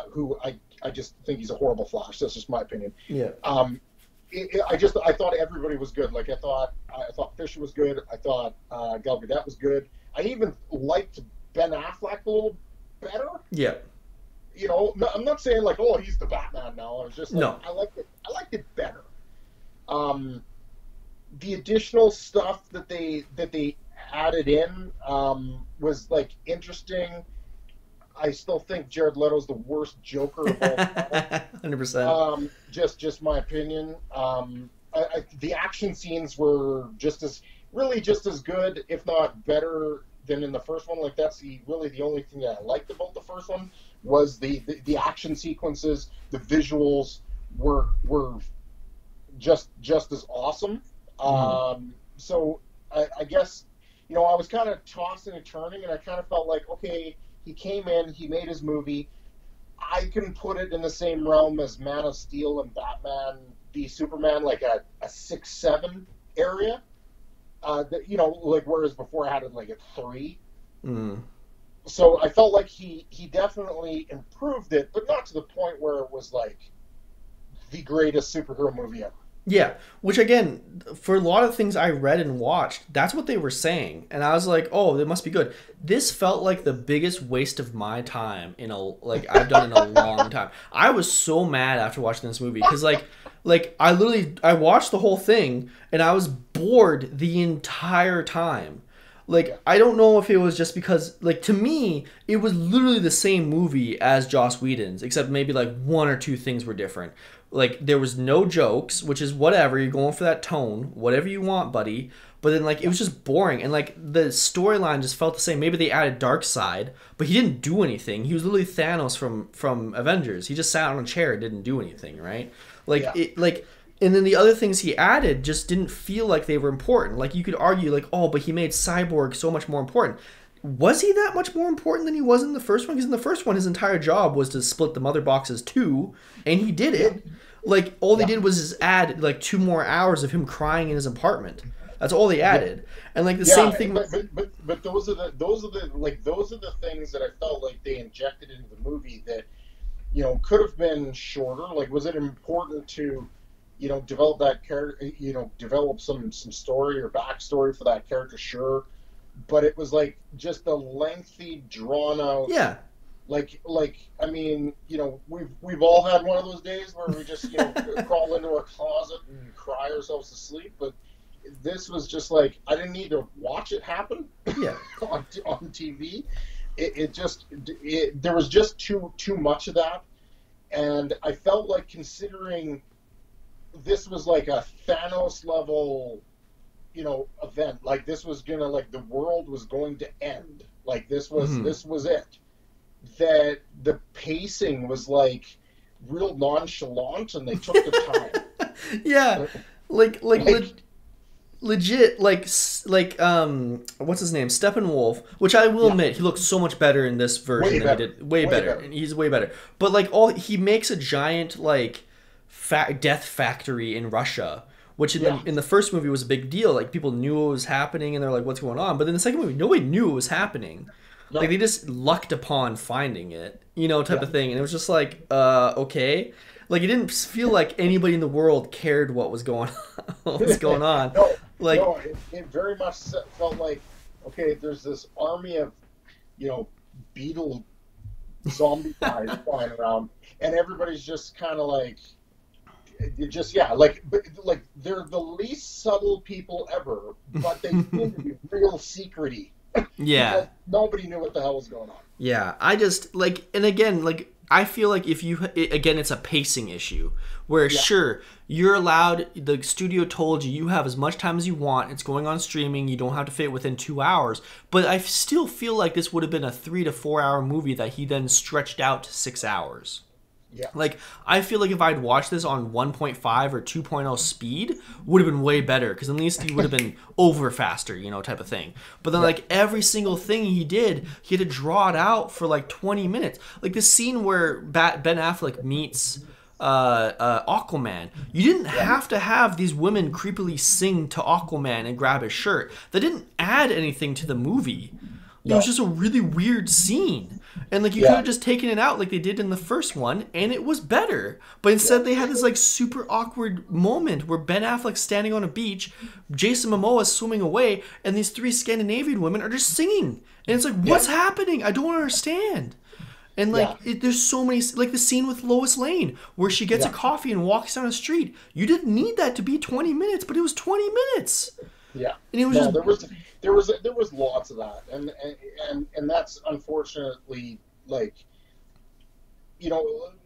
who I just think he's a horrible Flash. That's just my opinion. Yeah. I thought everybody was good. Like I thought Fisher was good. I thought Gal Gadot was good. I even liked Ben Affleck a little better. Yeah. You know, I'm not saying like, oh, he's the Batman now. I was just like, no. I liked it better. The additional stuff that they added in was like interesting. I still think Jared Leto's the worst Joker of all time. 100%. Just my opinion. The action scenes were just as good, if not better, than in the first one. Like that's really the only thing that I liked about the first one was the action sequences. The visuals were just as awesome. So I guess, you know, I was kind of tossing and turning, and I kind of felt like, okay, he came in, he made his movie. I can put it in the same realm as Man of Steel and Batman v Superman, like a 6-7 area. You know, like whereas before I had it like a 3. So I felt like he definitely improved it, but not to the point where it was like the greatest superhero movie ever. Yeah, which again, for a lot of things I read and watched, that's what they were saying, and I was like, "Oh, it must be good." This felt like the biggest waste of my time I've done in a long time. I was so mad after watching this movie because I watched the whole thing and I was bored the entire time. Like, I don't know if it was just because, like, to me, it was literally the same movie as Joss Whedon's, except maybe like one or two things were different. Like, there was no jokes, which is whatever. You're going for that tone. Whatever you want, buddy. But then, like, it was just boring. And, like, the storyline just felt the same. Maybe they added Darkseid, but he didn't do anything. He was literally Thanos from Avengers. He just sat on a chair and didn't do anything, right? And then the other things he added just didn't feel like they were important. Like, you could argue, like, oh, but he made Cyborg so much more important. Was he that much more important than he was in the first one? Because in the first one, his entire job was to split the mother boxes too, and he did it. Like, all they did was just add, like, 2 more hours of him crying in his apartment. That's all they added. And, like, the same thing... But those are the things that I felt like they injected into the movie that, you know, could have been shorter. Like, was it important to, you know, develop that character, you know, develop some story or backstory for that character? Sure. But it was, like, just a lengthy, drawn-out... Yeah. Like I mean, you know, we've all had one of those days where we just, you know, crawl into our closet and cry ourselves to sleep. But this was just like, I didn't need to watch it happen. Yeah. on TV. There was just too much of that, and I felt like, considering this was like a Thanos level, you know, event, like this was gonna, like, the world was going to end. Like this was it. That the pacing was like real nonchalant, and they took the time. Yeah, like legit, what's his name, Steppenwolf, which I will admit he looks so much better in this version than he did. Way better. He's way better. But like he makes a giant like death factory in Russia, which in the first movie was a big deal. Like people knew what was happening and they're like, what's going on? But in the second movie, nobody knew what was happening. No. Like they just lucked upon finding it, type of thing. And it was just like, okay. Like it didn't feel like anybody in the world cared what was going on. No, it very much felt like, okay, there's this army of, beetle zombie guys flying around, and everybody's just kind of like, they're the least subtle people ever, but they seem to be real secret-y. Yeah. Nobody knew what the hell was going on. Yeah, I just, and again, I feel like it's a pacing issue where sure, you're allowed, the studio told you have as much time as you want, it's going on streaming, you don't have to fit within 2 hours, but I still feel like this would have been a 3 to 4 hour movie that he then stretched out to 6 hours. Yeah. Like, I feel like if I'd watched this on 1.5 or 2.0 speed, would have been way better, because at least he would have been over faster, type of thing. But then, like, every single thing he did, he had to draw it out for, like, 20 minutes. Like, the scene where Ben Affleck meets Aquaman, you didn't have to have these women creepily sing to Aquaman and grab his shirt. That didn't add anything to the movie. It was just a really weird scene. And, like, you could have just taken it out like they did in the first one, and it was better. But instead they had this, like, super awkward moment where Ben Affleck's standing on a beach, Jason Momoa's swimming away, and these 3 Scandinavian women are just singing. And it's like, what's happening? I don't understand. And, like, there's so many... Like, the scene with Lois Lane, where she gets a coffee and walks down the street. You didn't need that to be 20 minutes, but it was 20 minutes. Yeah, and it was there was lots of that, and that's unfortunately, like,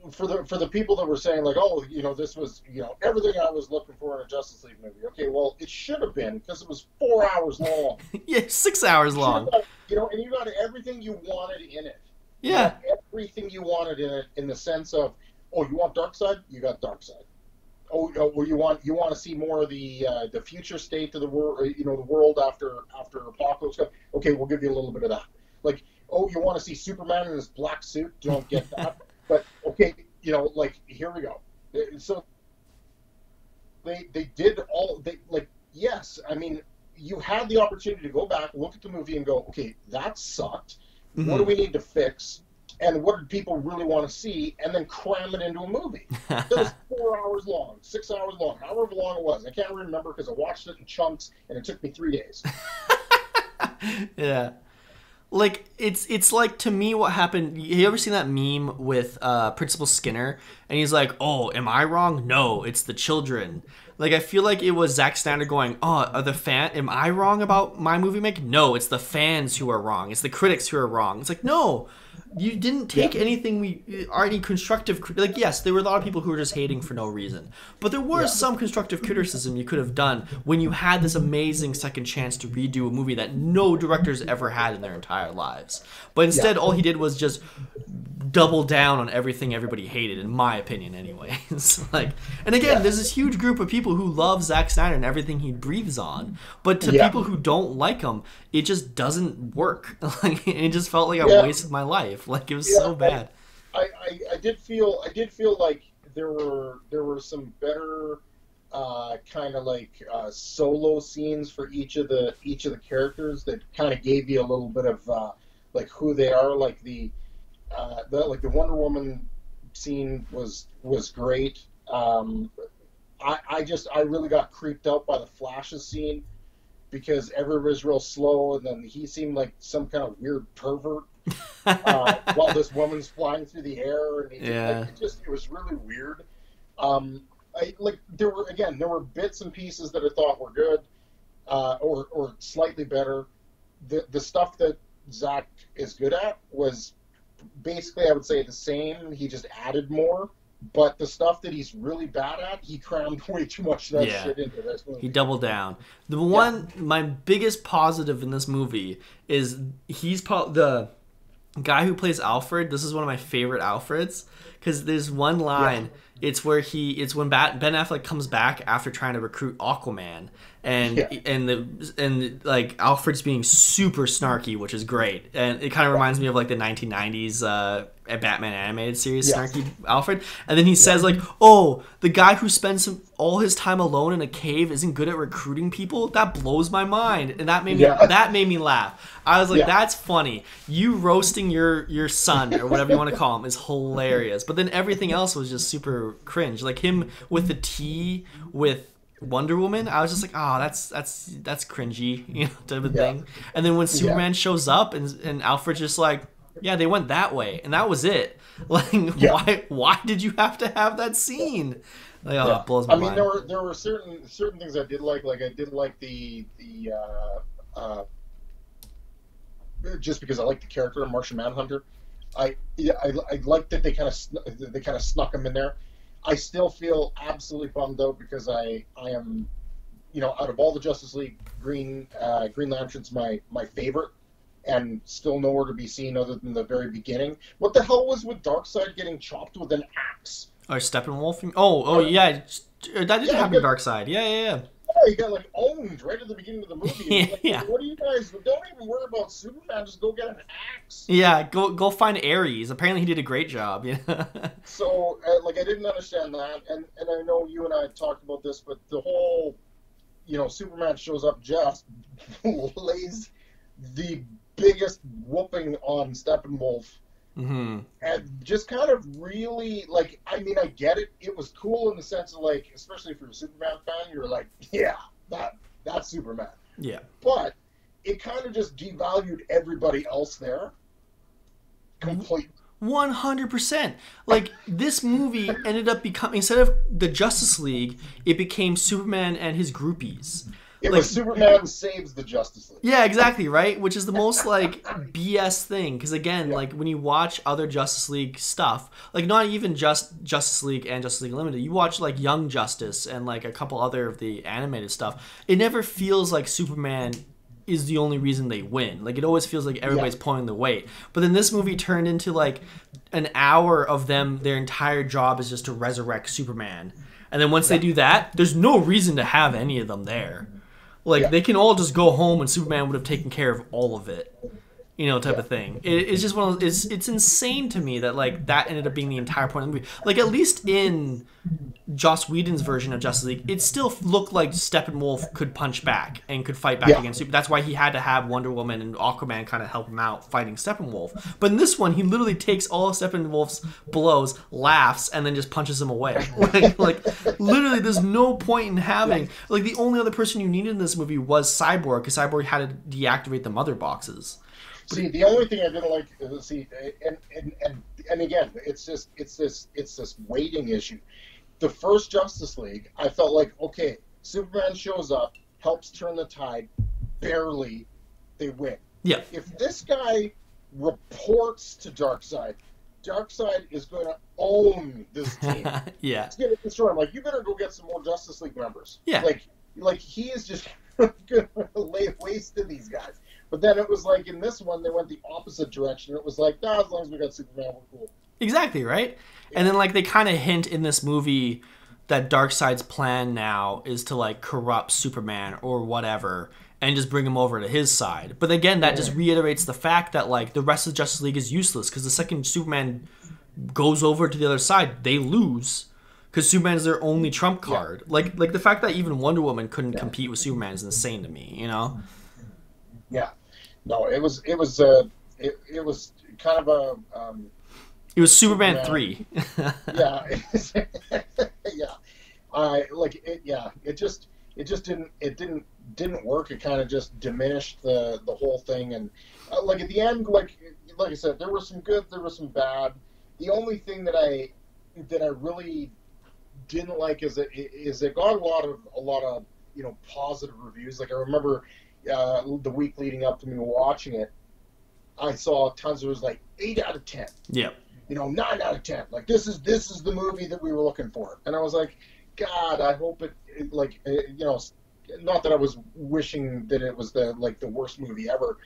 for the people that were saying like, oh, this was everything I was looking for in a Justice League movie. Okay, well, it should have been, because it was 4 hours long. Yeah, 6 hours long. And you got everything you wanted in it. Yeah, everything you wanted in it, in the sense of, oh, you want Darkseid? You got Darkseid. Oh, you want to see more of the future state of the world, the world after Apocalypse comes? Okay, we'll give you a little bit of that. Like, oh, you want to see Superman in his black suit? Don't get that. But okay, like, here we go. So they did all yes. I mean, you had the opportunity to go back, look at the movie, and go, okay, that sucked. Mm-hmm. What do we need to fix? And what did people really want to see, and then cram it into a movie. It was 4 hours long, 6 hours long, however long it was. I can't remember because I watched it in chunks, and it took me 3 days. Yeah. Like, it's like, to me, what happened... You ever seen that meme with Principal Skinner? And he's like, oh, am I wrong? No, it's the children. Like, I feel like it was Zack Snyder going, oh, am I wrong about my movie making? No, it's the fans who are wrong. It's the critics who are wrong. It's like, no... You didn't take anything any constructive... Like, yes, there were a lot of people who were just hating for no reason. But there was some constructive criticism you could have done when you had this amazing second chance to redo a movie that no directors ever had in their entire lives. But instead, all he did was just double down on everything everybody hated, in my opinion, anyways. Like, and again, there's this huge group of people who love Zack Snyder and everything he breathes on. But to people who don't like him, it just doesn't work. Like, it just felt like I wasted my life. Like, it was so bad. I did feel like there were some better kind of like solo scenes for each of the characters that kind of gave you a little bit of like who they are. Like the Wonder Woman scene was great. I really got creeped out by the Flash's scene, because everybody's real slow, and then he seemed like some kind of weird pervert while this woman's flying through the air, and it was really weird. There were bits and pieces that I thought were good, or slightly better. The stuff that Zack is good at was basically, I would say, the same. He just added more. But the stuff that he's really bad at, he crammed way too much of that shit into this movie. He doubled down. My biggest positive in this movie is the guy who plays Alfred. This is one of my favorite Alfreds, because there's one line It's where it's when Ben Affleck comes back after trying to recruit Aquaman, and Yeah. and like Alfred's being super snarky, which is great, and it kind of reminds me of like the 1990s Batman animated series, Yes. snarky Alfred. And then he says like, "Oh, the guy who spends all his time alone in a cave isn't good at recruiting people." That blows my mind, and that made me laugh. I was like, Yeah. "That's funny. You roasting your son or whatever you want to call him is hilarious." But then everything else was just super cringe. Like him with the tea with Wonder Woman, I was just like, "Oh, that's cringy," type of thing. And then when Superman shows up and Alfred's just like, "Yeah, they went that way," and that was it. Like, why did you have to have that scene? Like, it blows my mind. There were certain things I did like. Like I did like the just because I like the character of Martian Manhunter. I like that they kind of snuck him in there. I still feel absolutely bummed out because I am, out of all the Justice League, Green Lantern's my favorite, and still nowhere to be seen other than the very beginning. What the hell was with Darkseid getting chopped with an axe? Or Steppenwolf? Oh yeah, that did happen to Darkseid. Yeah. Yeah, he got like owned right at the beginning of the movie. Like, what do you guys? Don't even worry about Superman. Just go get an axe. Yeah, go find Ares. Apparently, he did a great job. Yeah. So, I didn't understand that, and I know you and I talked about this, but the whole, Superman shows up, just lays the biggest whooping on Steppenwolf. Mm-hmm. And just kind of really, I get it. It was cool in the sense of, especially if you're a Superman fan, you're like, yeah, that's Superman. Yeah. But it kind of just devalued everybody else there completely. 100%. Like, this movie ended up becoming, instead of the Justice League, it became Superman and his groupies. It was Superman saves the Justice League. Yeah, exactly, right? Which is the most, BS thing. Because, again, when you watch other Justice League stuff, not even just Justice League and Justice League Limited, you watch, Young Justice and, a couple other of the animated stuff, it never feels like Superman is the only reason they win. It always feels like everybody's pulling the weight. But then this movie turned into, an hour of them, their entire job is just to resurrect Superman. And then once they do that, there's no reason to have any of them there. They can all just go home and Superman would have taken care of all of it, type of thing. It's just one of those, it's insane to me that, that ended up being the entire point of the movie. At least in Joss Whedon's version of Justice League, it still looked like Steppenwolf could punch back and could fight back against Superman. That's why he had to have Wonder Woman and Aquaman kind of help him out fighting Steppenwolf. But in this one, he literally takes all of Steppenwolf's blows, laughs, and then just punches him away. Literally, there's no point in having... the only other person you needed in this movie was Cyborg, because Cyborg had to deactivate the mother boxes. See, the only thing I didn't like is and again, it's this waiting issue. The first Justice League, I felt like, okay, Superman shows up, helps turn the tide, barely, they win. Yeah. If this guy reports to Darkseid is going to own this team. Yeah. He's going to destroy him. You better go get some more Justice League members. Yeah. He is just going to lay waste to these guys. But then it was in this one, they went the opposite direction. It was nah, as long as we got Superman, we're cool. Exactly, right? Yeah. And then, they kind of hint in this movie that Darkseid's plan now is to, corrupt Superman or whatever and just bring him over to his side. But again, that just reiterates the fact that, the rest of the Justice League is useless because the second Superman goes over to the other side, they lose because Superman is their only trump card. Yeah. Like the fact that even Wonder Woman couldn't compete with Superman is insane to me, Yeah. No, it was kind of a... it was Superman 3. Yeah. Yeah. It just didn't work. It kind of just diminished the whole thing. And at the end, like I said, there was some good, there was some bad. The only thing that I really didn't like is it got a lot of positive reviews. I remember the week leading up to me watching it, I saw tons of it was 8 out of 10. Yeah. 9 out of 10. This is the movie that we were looking for. And I was like, God, I hope it not that I was wishing that it was the worst movie ever,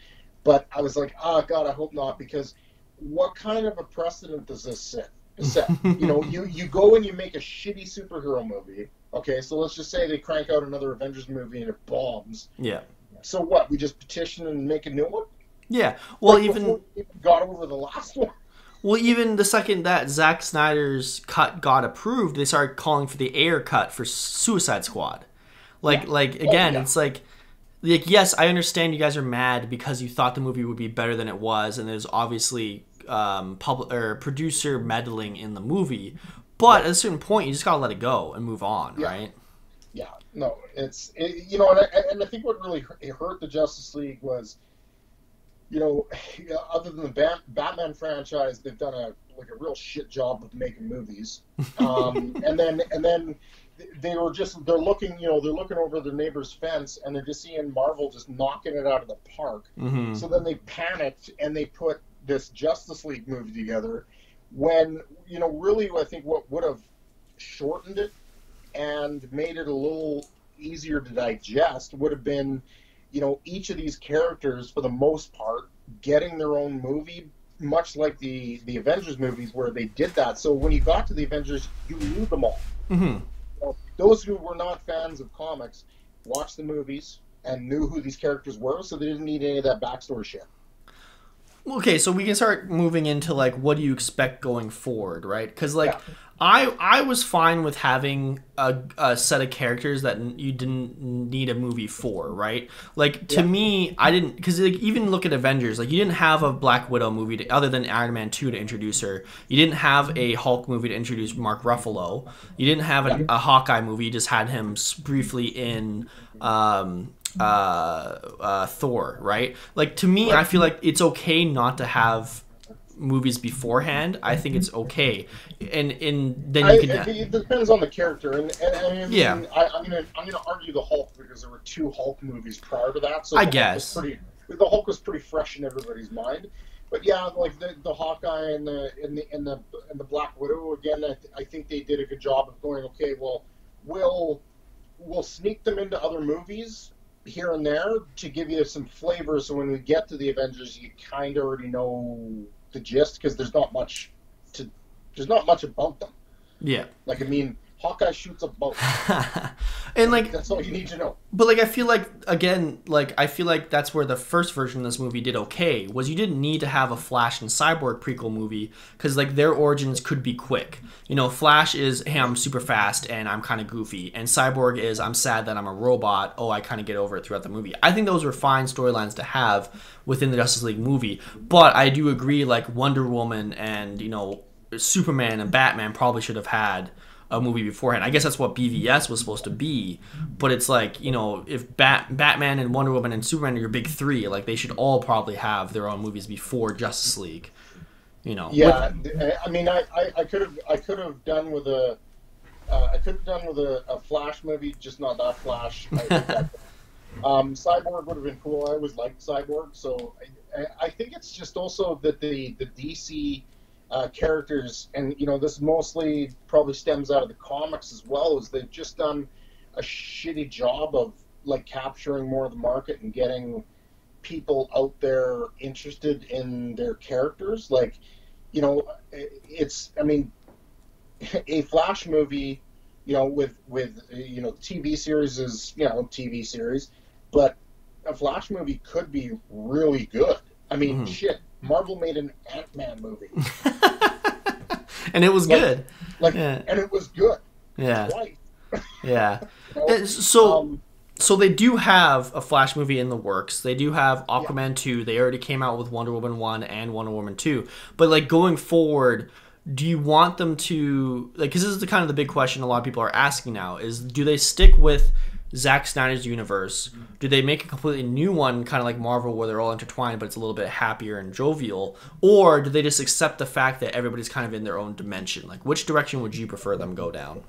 but I was like, oh God, I hope not, because what kind of a precedent does this set? set. You know, you go and you make a shitty superhero movie. Okay, so let's just say they crank out another Avengers movie and it bombs. Yeah. So what? We just petition and make a new one? Yeah. Well, Like even before we got over the last one. well, even the second that Zack Snyder's cut got approved, they started calling for the Ayer cut for Suicide Squad. Like again, it's like yes, I understand you guys are mad because you thought the movie would be better than it was, and there's obviously public or producer meddling in the movie. But at a certain point, you just gotta let it go and move on, right? Yeah, no, you know, and I think what really hurt the Justice League was, you know, other than the Batman franchise, they've done a real shit job of making movies, and then they're looking, you know, they're looking over their neighbor's fence and they're just seeing Marvel just knocking it out of the park. Mm-hmm. So then they panicked and they put this Justice League movie together. When, you know, really, I think what would have shortened it and made it a little easier to digest would have been, you know, each of these characters, for the most part, getting their own movie, much like the Avengers movies where they did that. So when you got to the Avengers, you knew them all. Mm-hmm. You know, those who were not fans of comics watched the movies and knew who these characters were, so they didn't need any of that backstory shit. Okay, so we can start moving into like what do you expect going forward, right? Because I was fine with having a set of characters that you didn't need a movie for, right? Like to me, I didn't, because like, even look at Avengers, like you didn't have a Black Widow movie other than Iron Man 2 to introduce her. You didn't have a Hulk movie to introduce Mark Ruffalo. You didn't have a Hawkeye movie. You just had him briefly in Thor, right? Like to me, I feel like it's okay not to have movies beforehand. I think it's okay, and then you can. It depends on the character, and I mean, I'm gonna argue the Hulk because there were 2 Hulk movies prior to that. So I guess the Hulk was pretty fresh in everybody's mind. But yeah, like the Hawkeye and the Black Widow again, I think they did a good job of going, okay, well, we'll sneak them into other movies here and there to give you some flavor, so when we get to the Avengers, you kind of already know the gist, because there's not much about them. Yeah, like I mean, Hawkeye shoots a boat, and like that's all you need to know. But like I feel like again, like I feel like that's where the first version of this movie did okay. Was you didn't need to have a Flash and Cyborg prequel movie because like their origins could be quick. You know, Flash is, hey, I'm super fast and I'm kind of goofy, and Cyborg is, I'm sad that I'm a robot. Oh, I kind of get over it throughout the movie. I think those were fine storylines to have within the Justice League movie, but I do agree like Wonder Woman and, you know, Superman and Batman probably should have had a movie beforehand. I guess that's what BVS was supposed to be, but it's like, you know, if Batman and Wonder Woman and Superman are your big 3, like they should all probably have their own movies before Justice League. You know. Yeah, I mean, I could have done with a Flash movie, just not that Flash. Cyborg would have been cool. I always liked Cyborg, so I think it's just also that the DC characters, and you know, this mostly probably stems out of the comics as well, is they've just done a shitty job of like capturing more of the market and getting people out there interested in their characters. Like, you know, I mean, a Flash movie, you know, with you know, TV series is, you know, TV series, but a Flash movie could be really good. I mean, shit, Marvel made an Ant-Man movie. And it was good. And it was good. Yeah. Twice. Yeah. You know? So they do have a Flash movie in the works. They do have Aquaman 2. They already came out with Wonder Woman 1 and Wonder Woman 2. But like going forward, do you want them to, like, because this is kind of the big question a lot of people are asking now, is do they stick with Zack Snyder's universe? Do they make a completely new one, kind of like Marvel, where they're all intertwined, but it's a little bit happier and jovial? Or do they just accept the fact that everybody's kind of in their own dimension? Like, which direction would you prefer them go down?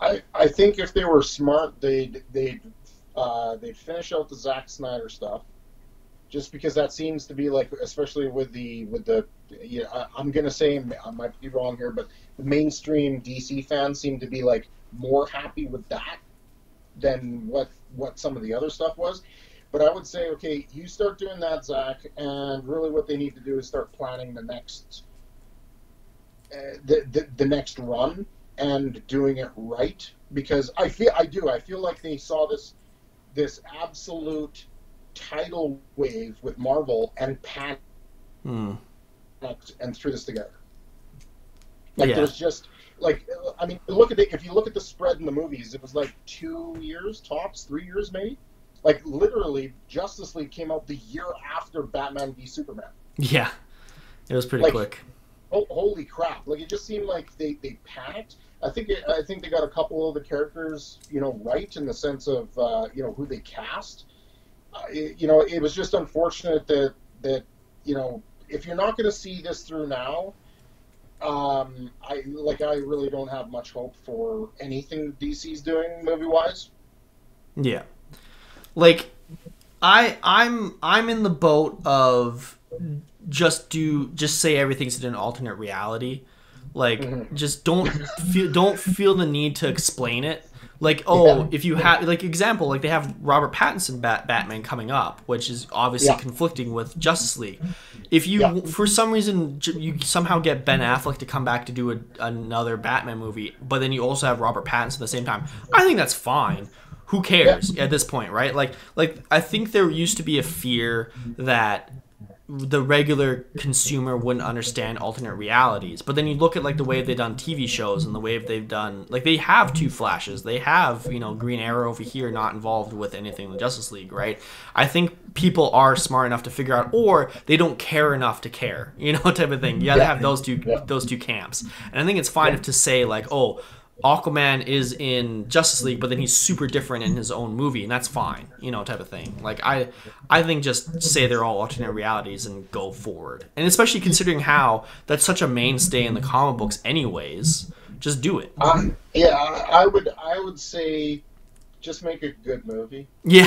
I think if they were smart, they'd finish out the Zack Snyder stuff, just because that seems to be like, especially with the I'm gonna say, I might be wrong here, but the mainstream DC fans seem to be like more happy with that than what some of the other stuff was. But I would say, okay, you start doing that, Zach, and really what they need to do is start planning the next the next run and doing it right, because I feel like they saw this absolute tidal wave with Marvel and panicked and threw this together. Like there's just like, I mean, if you look at the spread in the movies, it was like 2 years tops, 3 years maybe. Like literally, Justice League came out the year after Batman v Superman. Yeah, it was pretty quick. Oh, holy crap! Like it just seemed like they panicked. I think they got a couple of the characters, right in the sense of who they cast. It was just unfortunate that if you're not going to see this through now, I really don't have much hope for anything DC's doing movie wise. Yeah, like I'm in the boat of just say everything's in an alternate reality. Like, just don't feel the need to explain it. Like, if you have, like, example, like they have Robert Pattinson Batman coming up, which is obviously conflicting with Justice League. If you, for some reason, you somehow get Ben Affleck to come back to do another Batman movie, but then you also have Robert Pattinson at the same time, I think that's fine. Who cares at this point, right? Like I think there used to be a fear that the regular consumer wouldn't understand alternate realities, but then you look at like the way they've done TV shows and the way they've done, like they have two Flashes, they have Green Arrow over here not involved with anything in the Justice League, right? I think people are smart enough to figure out, or they don't care enough to care, type of thing. You gotta have those two camps, and I think it's fine to say like, Aquaman is in Justice League, but then he's super different in his own movie, and that's fine, type of thing. Like I think just say they're all alternate realities and go forward. And especially considering how that's such a mainstay in the comic books anyways, just do it. I would say just make a good movie. Yeah.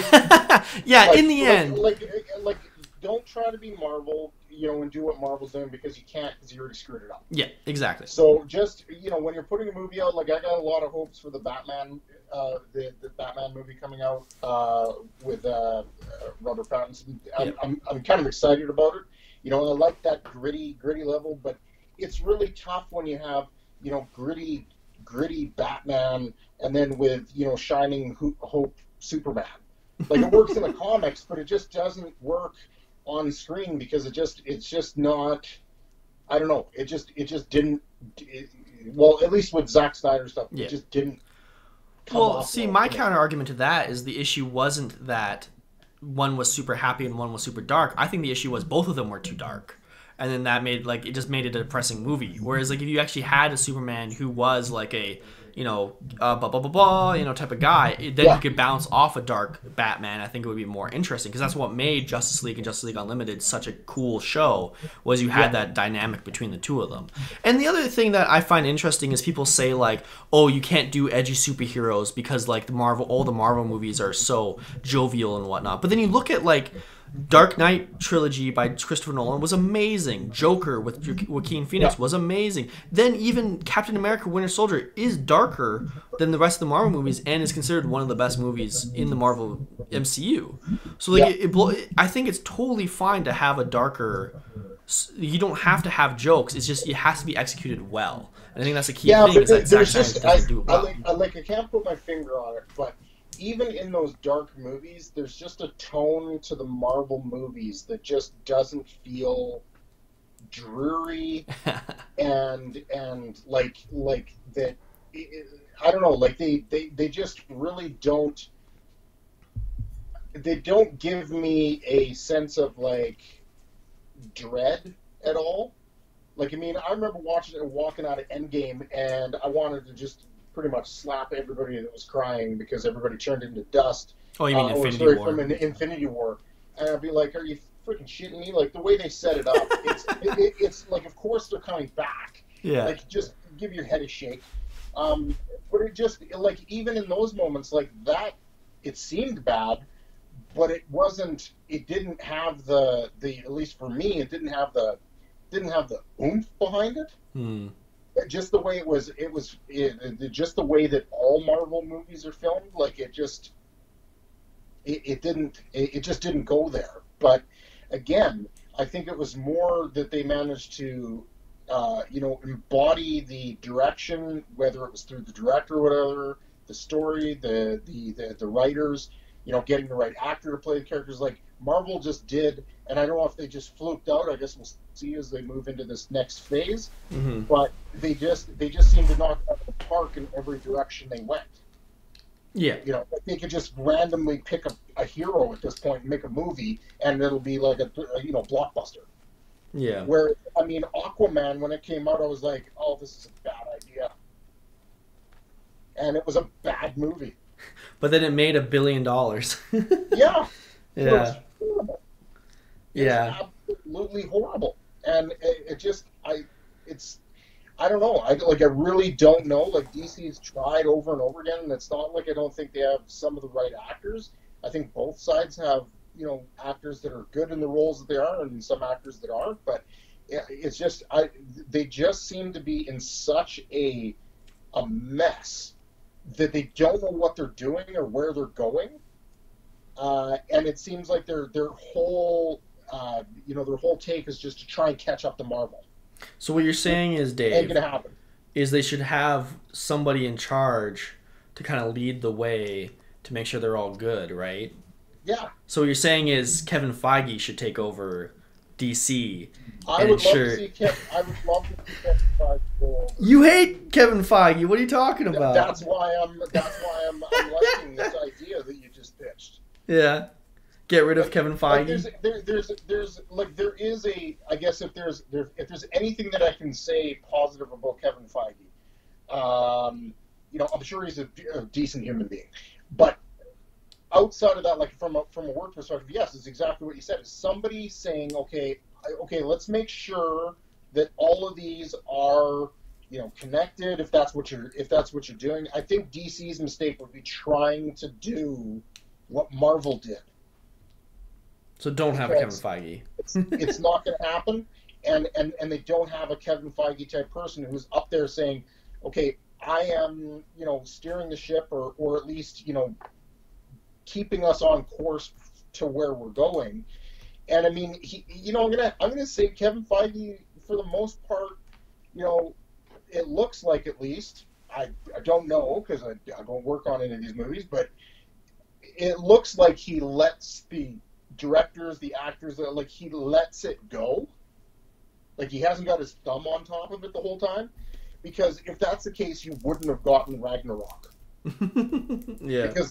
In the end. Like don't try to be Marvel, and do what Marvel's doing, because you can't, because you already screwed it up. Yeah, exactly. So just, when you're putting a movie out, like I got a lot of hopes for the Batman, the Batman movie coming out with Robert Pattinson. I'm kind of excited about it. I like that gritty level, but it's really tough when you have, gritty Batman, and then with, shining hope Superman. Like it works in the comics, but it just doesn't work on screen, because it's just not, I don't know, it just didn't, well, at least with Zack Snyder stuff, it just didn't come off. See, my counter argument to that is the issue wasn't that one was super happy and one was super dark. I think the issue was both of them were too dark, and then that made, like, it just made it a depressing movie. Whereas, like, if you actually had a Superman who was like a type of guy, then you could bounce off a dark Batman. I think it would be more interesting, because that's what made Justice League and Justice League Unlimited such a cool show, was you had that dynamic between the two of them. And the other thing that I find interesting is people say like, you can't do edgy superheroes because like all the Marvel movies are so jovial and whatnot. But then you look at like Dark Knight trilogy by Christopher Nolan was amazing. Joker with Joaquin Phoenix was amazing. Then even Captain America Winter Soldier is darker than the rest of the Marvel movies and is considered one of the best movies in the Marvel MCU. So like I think it's totally fine to have a darker, you don't have to have jokes, it's just it has to be executed well. And I think that's a key thing, is that Zack Snyder doesn't do it well. I can't put my finger on it, but even in those dark movies, there's just a tone to the Marvel movies that just doesn't feel dreary and like that. I don't know. Like they just really don't. They don't give me a sense of like dread at all. Like, I mean, I remember watching it, walking out of Endgame, and I wanted to just pretty much slap everybody that was crying because everybody turned into dust. Oh, you mean Infinity War? From Infinity War. And I'd be like, are you freaking shitting me? Like, the way they set it up, it's like, of course they're coming back. Yeah. Like, just give your head a shake. But it just, like, even in those moments, like, that, it seemed bad, but it wasn't, it didn't have the at least for me, it didn't have the oomph behind it. Just the way it was just the way that all Marvel movies are filmed, like it just didn't go there. But again, I think it was more that they managed to embody the direction, whether it was through the director or whatever, the story, the writers, getting the right actor to play the characters. Like Marvel just did, and I don't know if they just fluked out. I guess we'll see as they move into this next phase. Mm-hmm. But they just seem to knock out the park in every direction they went. Yeah. They could just randomly pick a hero at this point and make a movie, and it'll be like a blockbuster. Yeah. Where, I mean, Aquaman, when it came out, I was like, oh, this is a bad idea. And it was a bad movie. But then it made $1 billion. Yeah. Yeah. It's absolutely horrible. And I don't know. I really don't know. Like, DC's tried over and over again, and it's not like I don't think they have some of the right actors. I think both sides have, actors that are good in the roles that they are, and some actors that aren't. But it's just, they just seem to be in such a mess that they don't know what they're doing or where they're going. And it seems like their whole take is just to try and catch up to Marvel. So what you're saying is, Dave, ain't gonna happen. Is they should have somebody in charge to kind of lead the way to make sure they're all good, right? Yeah. So what you're saying is Kevin Feige should take over DC. I would love to see Kevin Feige. You hate Kevin Feige. What are you talking about? That's why I'm liking this idea that you just pitched. Yeah. Get rid of Kevin Feige. There is I guess if there's anything that I can say positive about Kevin Feige, I'm sure he's a decent human being, but outside of that, like from a work perspective, yes, it's exactly what you said. Is somebody saying, okay, let's make sure that all of these are connected. If that's what you're doing, I think DC's mistake would be trying to do what Marvel did. So don't have a Kevin Feige. It's not going to happen, and they don't have a Kevin Feige type person who's up there saying, okay, I am steering the ship or at least keeping us on course to where we're going. And I mean, I'm gonna say Kevin Feige, for the most part, it looks like, at least, I don't know because I don't work on any of these movies, but it looks like he lets the directors, the actors, like he lets it go. Like he hasn't got his thumb on top of it the whole time. Because if that's the case, you wouldn't have gotten Ragnarok. Yeah. Because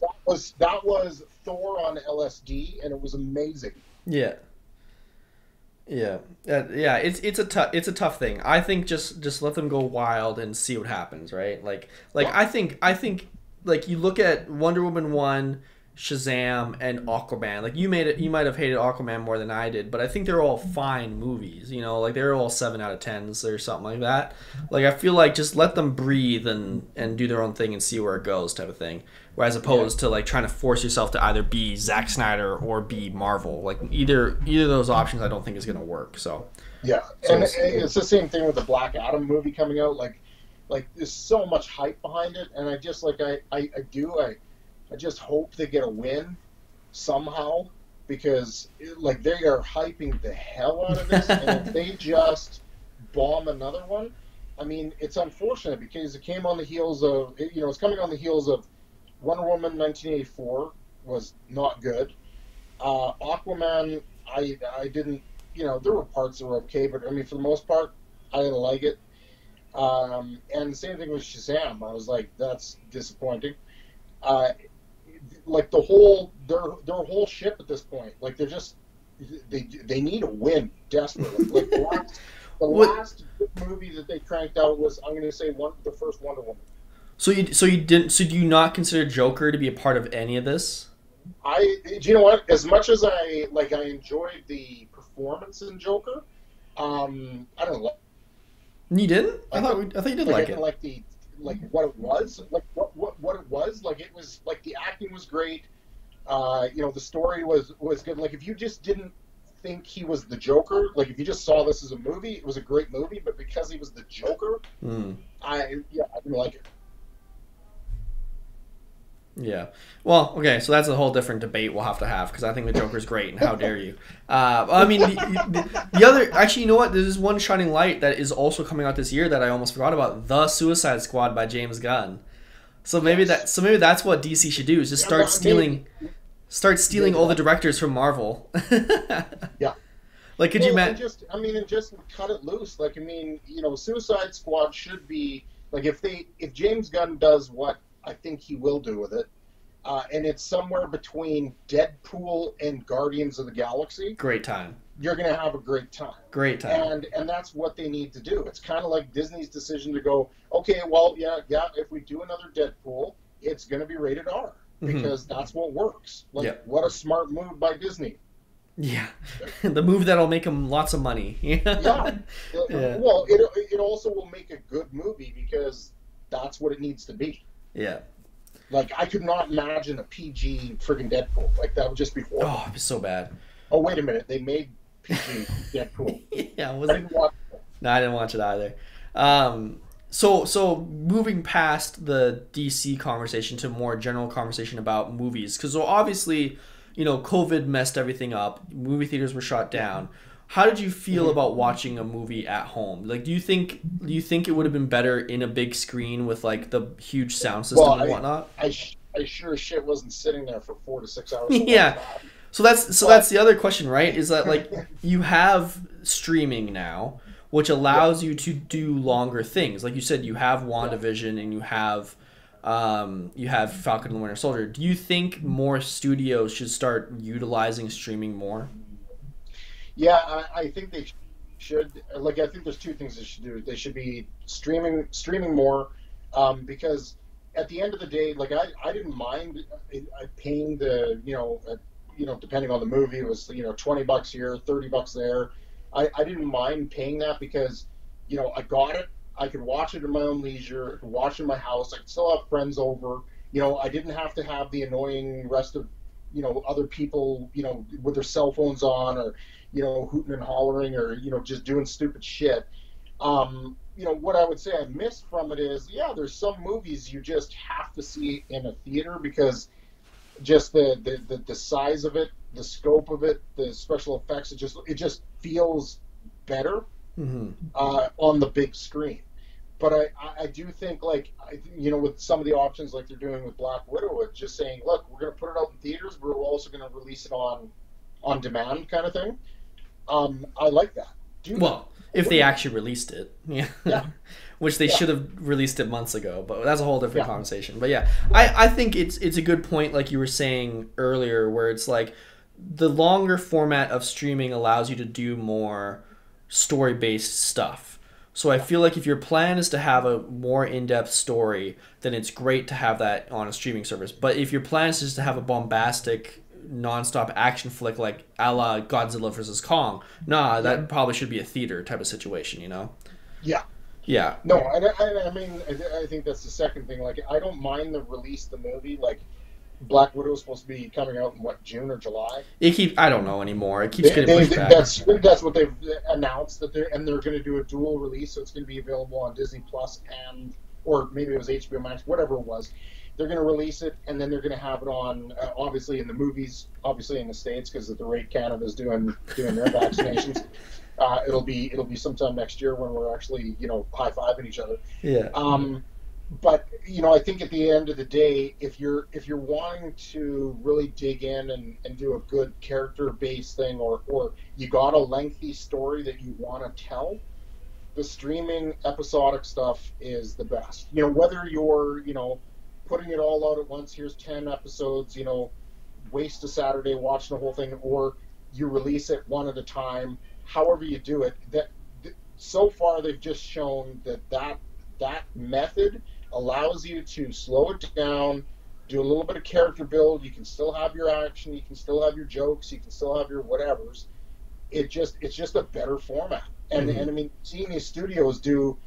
that was Thor on LSD, and it was amazing. Yeah. Yeah. It's a tough thing. I think just let them go wild and see what happens, right? Like I think like you look at Wonder Woman 1, Shazam, and Aquaman. Like you might have hated Aquaman more than I did, but I think they're all fine movies. Like they're all 7 out of 10s or something like that. Like I feel like just let them breathe and do their own thing and see where it goes, type of thing. Whereas opposed to like trying to force yourself to either be Zack Snyder or be Marvel. Like either of those options, I don't think is going to work. So yeah, and it's the same thing with the Black Adam movie coming out. Like there's so much hype behind it, and I just I just hope they get a win somehow, because like they are hyping the hell out of this, and if they just bomb another one, I mean, it's unfortunate because it came on the heels of it's coming on the heels of Wonder Woman 1984 was not good. Aquaman, I didn't, there were parts that were okay, but I mean for the most part I didn't like it. And the same thing with Shazam. I was like, that's disappointing. Like their whole ship at this point, like they're just they need a win desperately. Like the last movie that they cranked out was, I'm going to say, the first Wonder Woman. So do you not consider Joker to be a part of any of this? Do you know what? As much as I enjoyed the performance in Joker, I don't know. You didn't? I thought you did like it. Like what it was, like what it was, like it was like the acting was great, the story was good. Like if you just didn't think he was the Joker, like if you just saw this as a movie, it was a great movie. But because he was the Joker, I didn't like it. Yeah. Well, okay, so that's a whole different debate we'll have to have because I think the Joker's great, and how dare you? I mean, the other actually, you know what? There's one shining light that is also coming out this year that I almost forgot about: The Suicide Squad by James Gunn. So maybe that's what DC should do: is just start stealing all the directors from Marvel. Yeah. Like, could you imagine? Just cut it loose. Like, I mean, Suicide Squad should be like if James Gunn does what I think he will do with it, and it's somewhere between Deadpool and Guardians of the Galaxy. Great time. You're gonna have a great time. Great time. And that's what they need to do. It's kind of like Disney's decision to go, okay, well, yeah, if we do another Deadpool, it's gonna be rated R because that's what works. Like, what a smart move by Disney. Yeah, the move that'll make them lots of money. Yeah. Well, it also will make a good movie because that's what it needs to be. Yeah. Like, I could not imagine a PG friggin' Deadpool. Like, that would just be horrible. Oh, it'd be so bad. Oh, wait a minute. They made PG Deadpool. Yeah, was it? No, I didn't watch it either. So moving past the DC conversation to more general conversation about movies, because so obviously, COVID messed everything up. Movie theaters were shut down. How did you feel about watching a movie at home? Like, do you think it would have been better in a big screen with like the huge sound system and whatnot? I sure as shit wasn't sitting there for 4 to 6 hours. Yeah. So that's the other question, right? Is that like you have streaming now, which allows you to do longer things. Like you said, you have WandaVision and you have Falcon and the Winter Soldier. Do you think more studios should start utilizing streaming more? Yeah, I think they should. Like, I think there's two things they should do. They should be streaming more, because at the end of the day, like I didn't mind paying the depending on the movie, it was $20 here, $30 there. I didn't mind paying that because I got it. I could watch it in my own leisure. I could watch it in my house. I could still have friends over. I didn't have to have the annoying rest of other people with their cell phones on or hooting and hollering or just doing stupid shit. What I would say I missed from it is, there's some movies you just have to see in a theater because just the size of it, the scope of it, the special effects, it just feels better on the big screen. But I do think, like, with some of the options like they're doing with Black Widow, it's just saying, look, we're going to put it out in theaters, but we're also going to release it on demand kind of thing. I like that. If they actually released it. Yeah. Which they should have released it months ago, but that's a whole different conversation. But yeah, I think it's a good point, like you were saying earlier, where it's like the longer format of streaming allows you to do more story-based stuff. So I feel like if your plan is to have a more in-depth story, then it's great to have that on a streaming service. But if your plan is just to have a bombastic, non-stop action flick like a la Godzilla vs. Kong, that probably should be a theater type of situation, Yeah. Yeah. No, I mean, I think that's the second thing. Like, I don't mind the release of the movie. Like, Black Widow is supposed to be coming out in June or July? I don't know anymore. It keeps getting pushed back. That's what they've announced, that they're going to do a dual release, so it's going to be available on Disney Plus or maybe it was HBO Max, whatever it was. They're going to release it, and then they're going to have it on, obviously in the movies, obviously in the States, because at the rate Canada's doing their vaccinations. It'll be sometime next year when we're actually high-fiving each other. Yeah. But I think at the end of the day, if you're wanting to really dig in and do a good character-based thing, or you got a lengthy story that you want to tell, the streaming episodic stuff is the best. Whether you're putting it all out at once, here's 10 episodes, waste a Saturday watching the whole thing, or you release it one at a time. However you do it, so far they've just shown that method allows you to slow it down, do a little bit of character build. You can still have your action, you can still have your jokes, you can still have your whatevers. It's just a better format. And I mean, seeing these studios do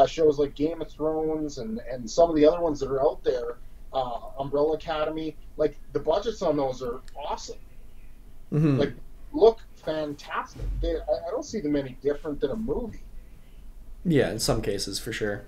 shows like Game of Thrones and some of the other ones that are out there, Umbrella Academy, like the budgets on those are awesome. Like, look fantastic. I don't see them any different than a movie. Yeah, in some cases, for sure.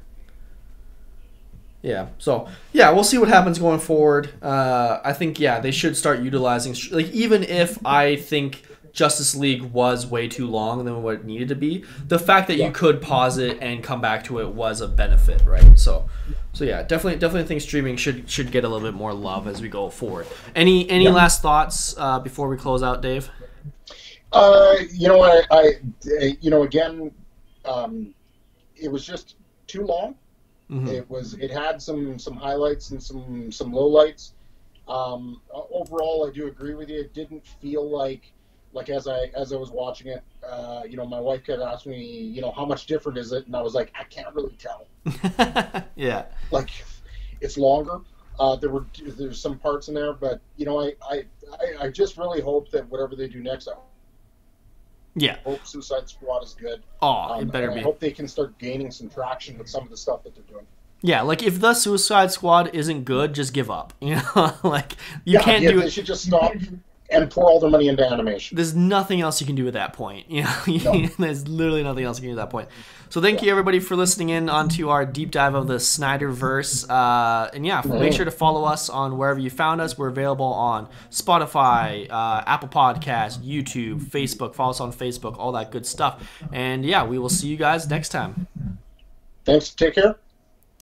Yeah. So yeah, we'll see what happens going forward. I think they should start utilizing like even if I think Justice League was way too long than what it needed to be, the fact that you could pause it and come back to it was a benefit, right? So yeah, definitely think streaming should get a little bit more love as we go forward. Any last thoughts before we close out, Dave? You know what? Again, it was just too long. Mm-hmm. It had some highlights and some lowlights. Overall, I do agree with you. It didn't feel like as I was watching it, my wife kept asking me, how much different is it? And I was like, I can't really tell. Yeah. Like, it's longer. There's some parts in there, but I just really hope that whatever they do next, I hope Suicide Squad is good. Oh, it better be. I hope they can start gaining some traction with some of the stuff that they're doing. Yeah, like if the Suicide Squad isn't good, just give up. Like you can't do it. They should just stop and pour all their money into animation. There's nothing else you can do at that point. No. There's literally nothing else you can do at that point. So thank you everybody for listening in onto our deep dive of the SnyderVerse. And make sure to follow us on wherever you found us. We're available on Spotify, Apple Podcasts, YouTube, Facebook. Follow us on Facebook, all that good stuff. And we will see you guys next time. Thanks. Take care.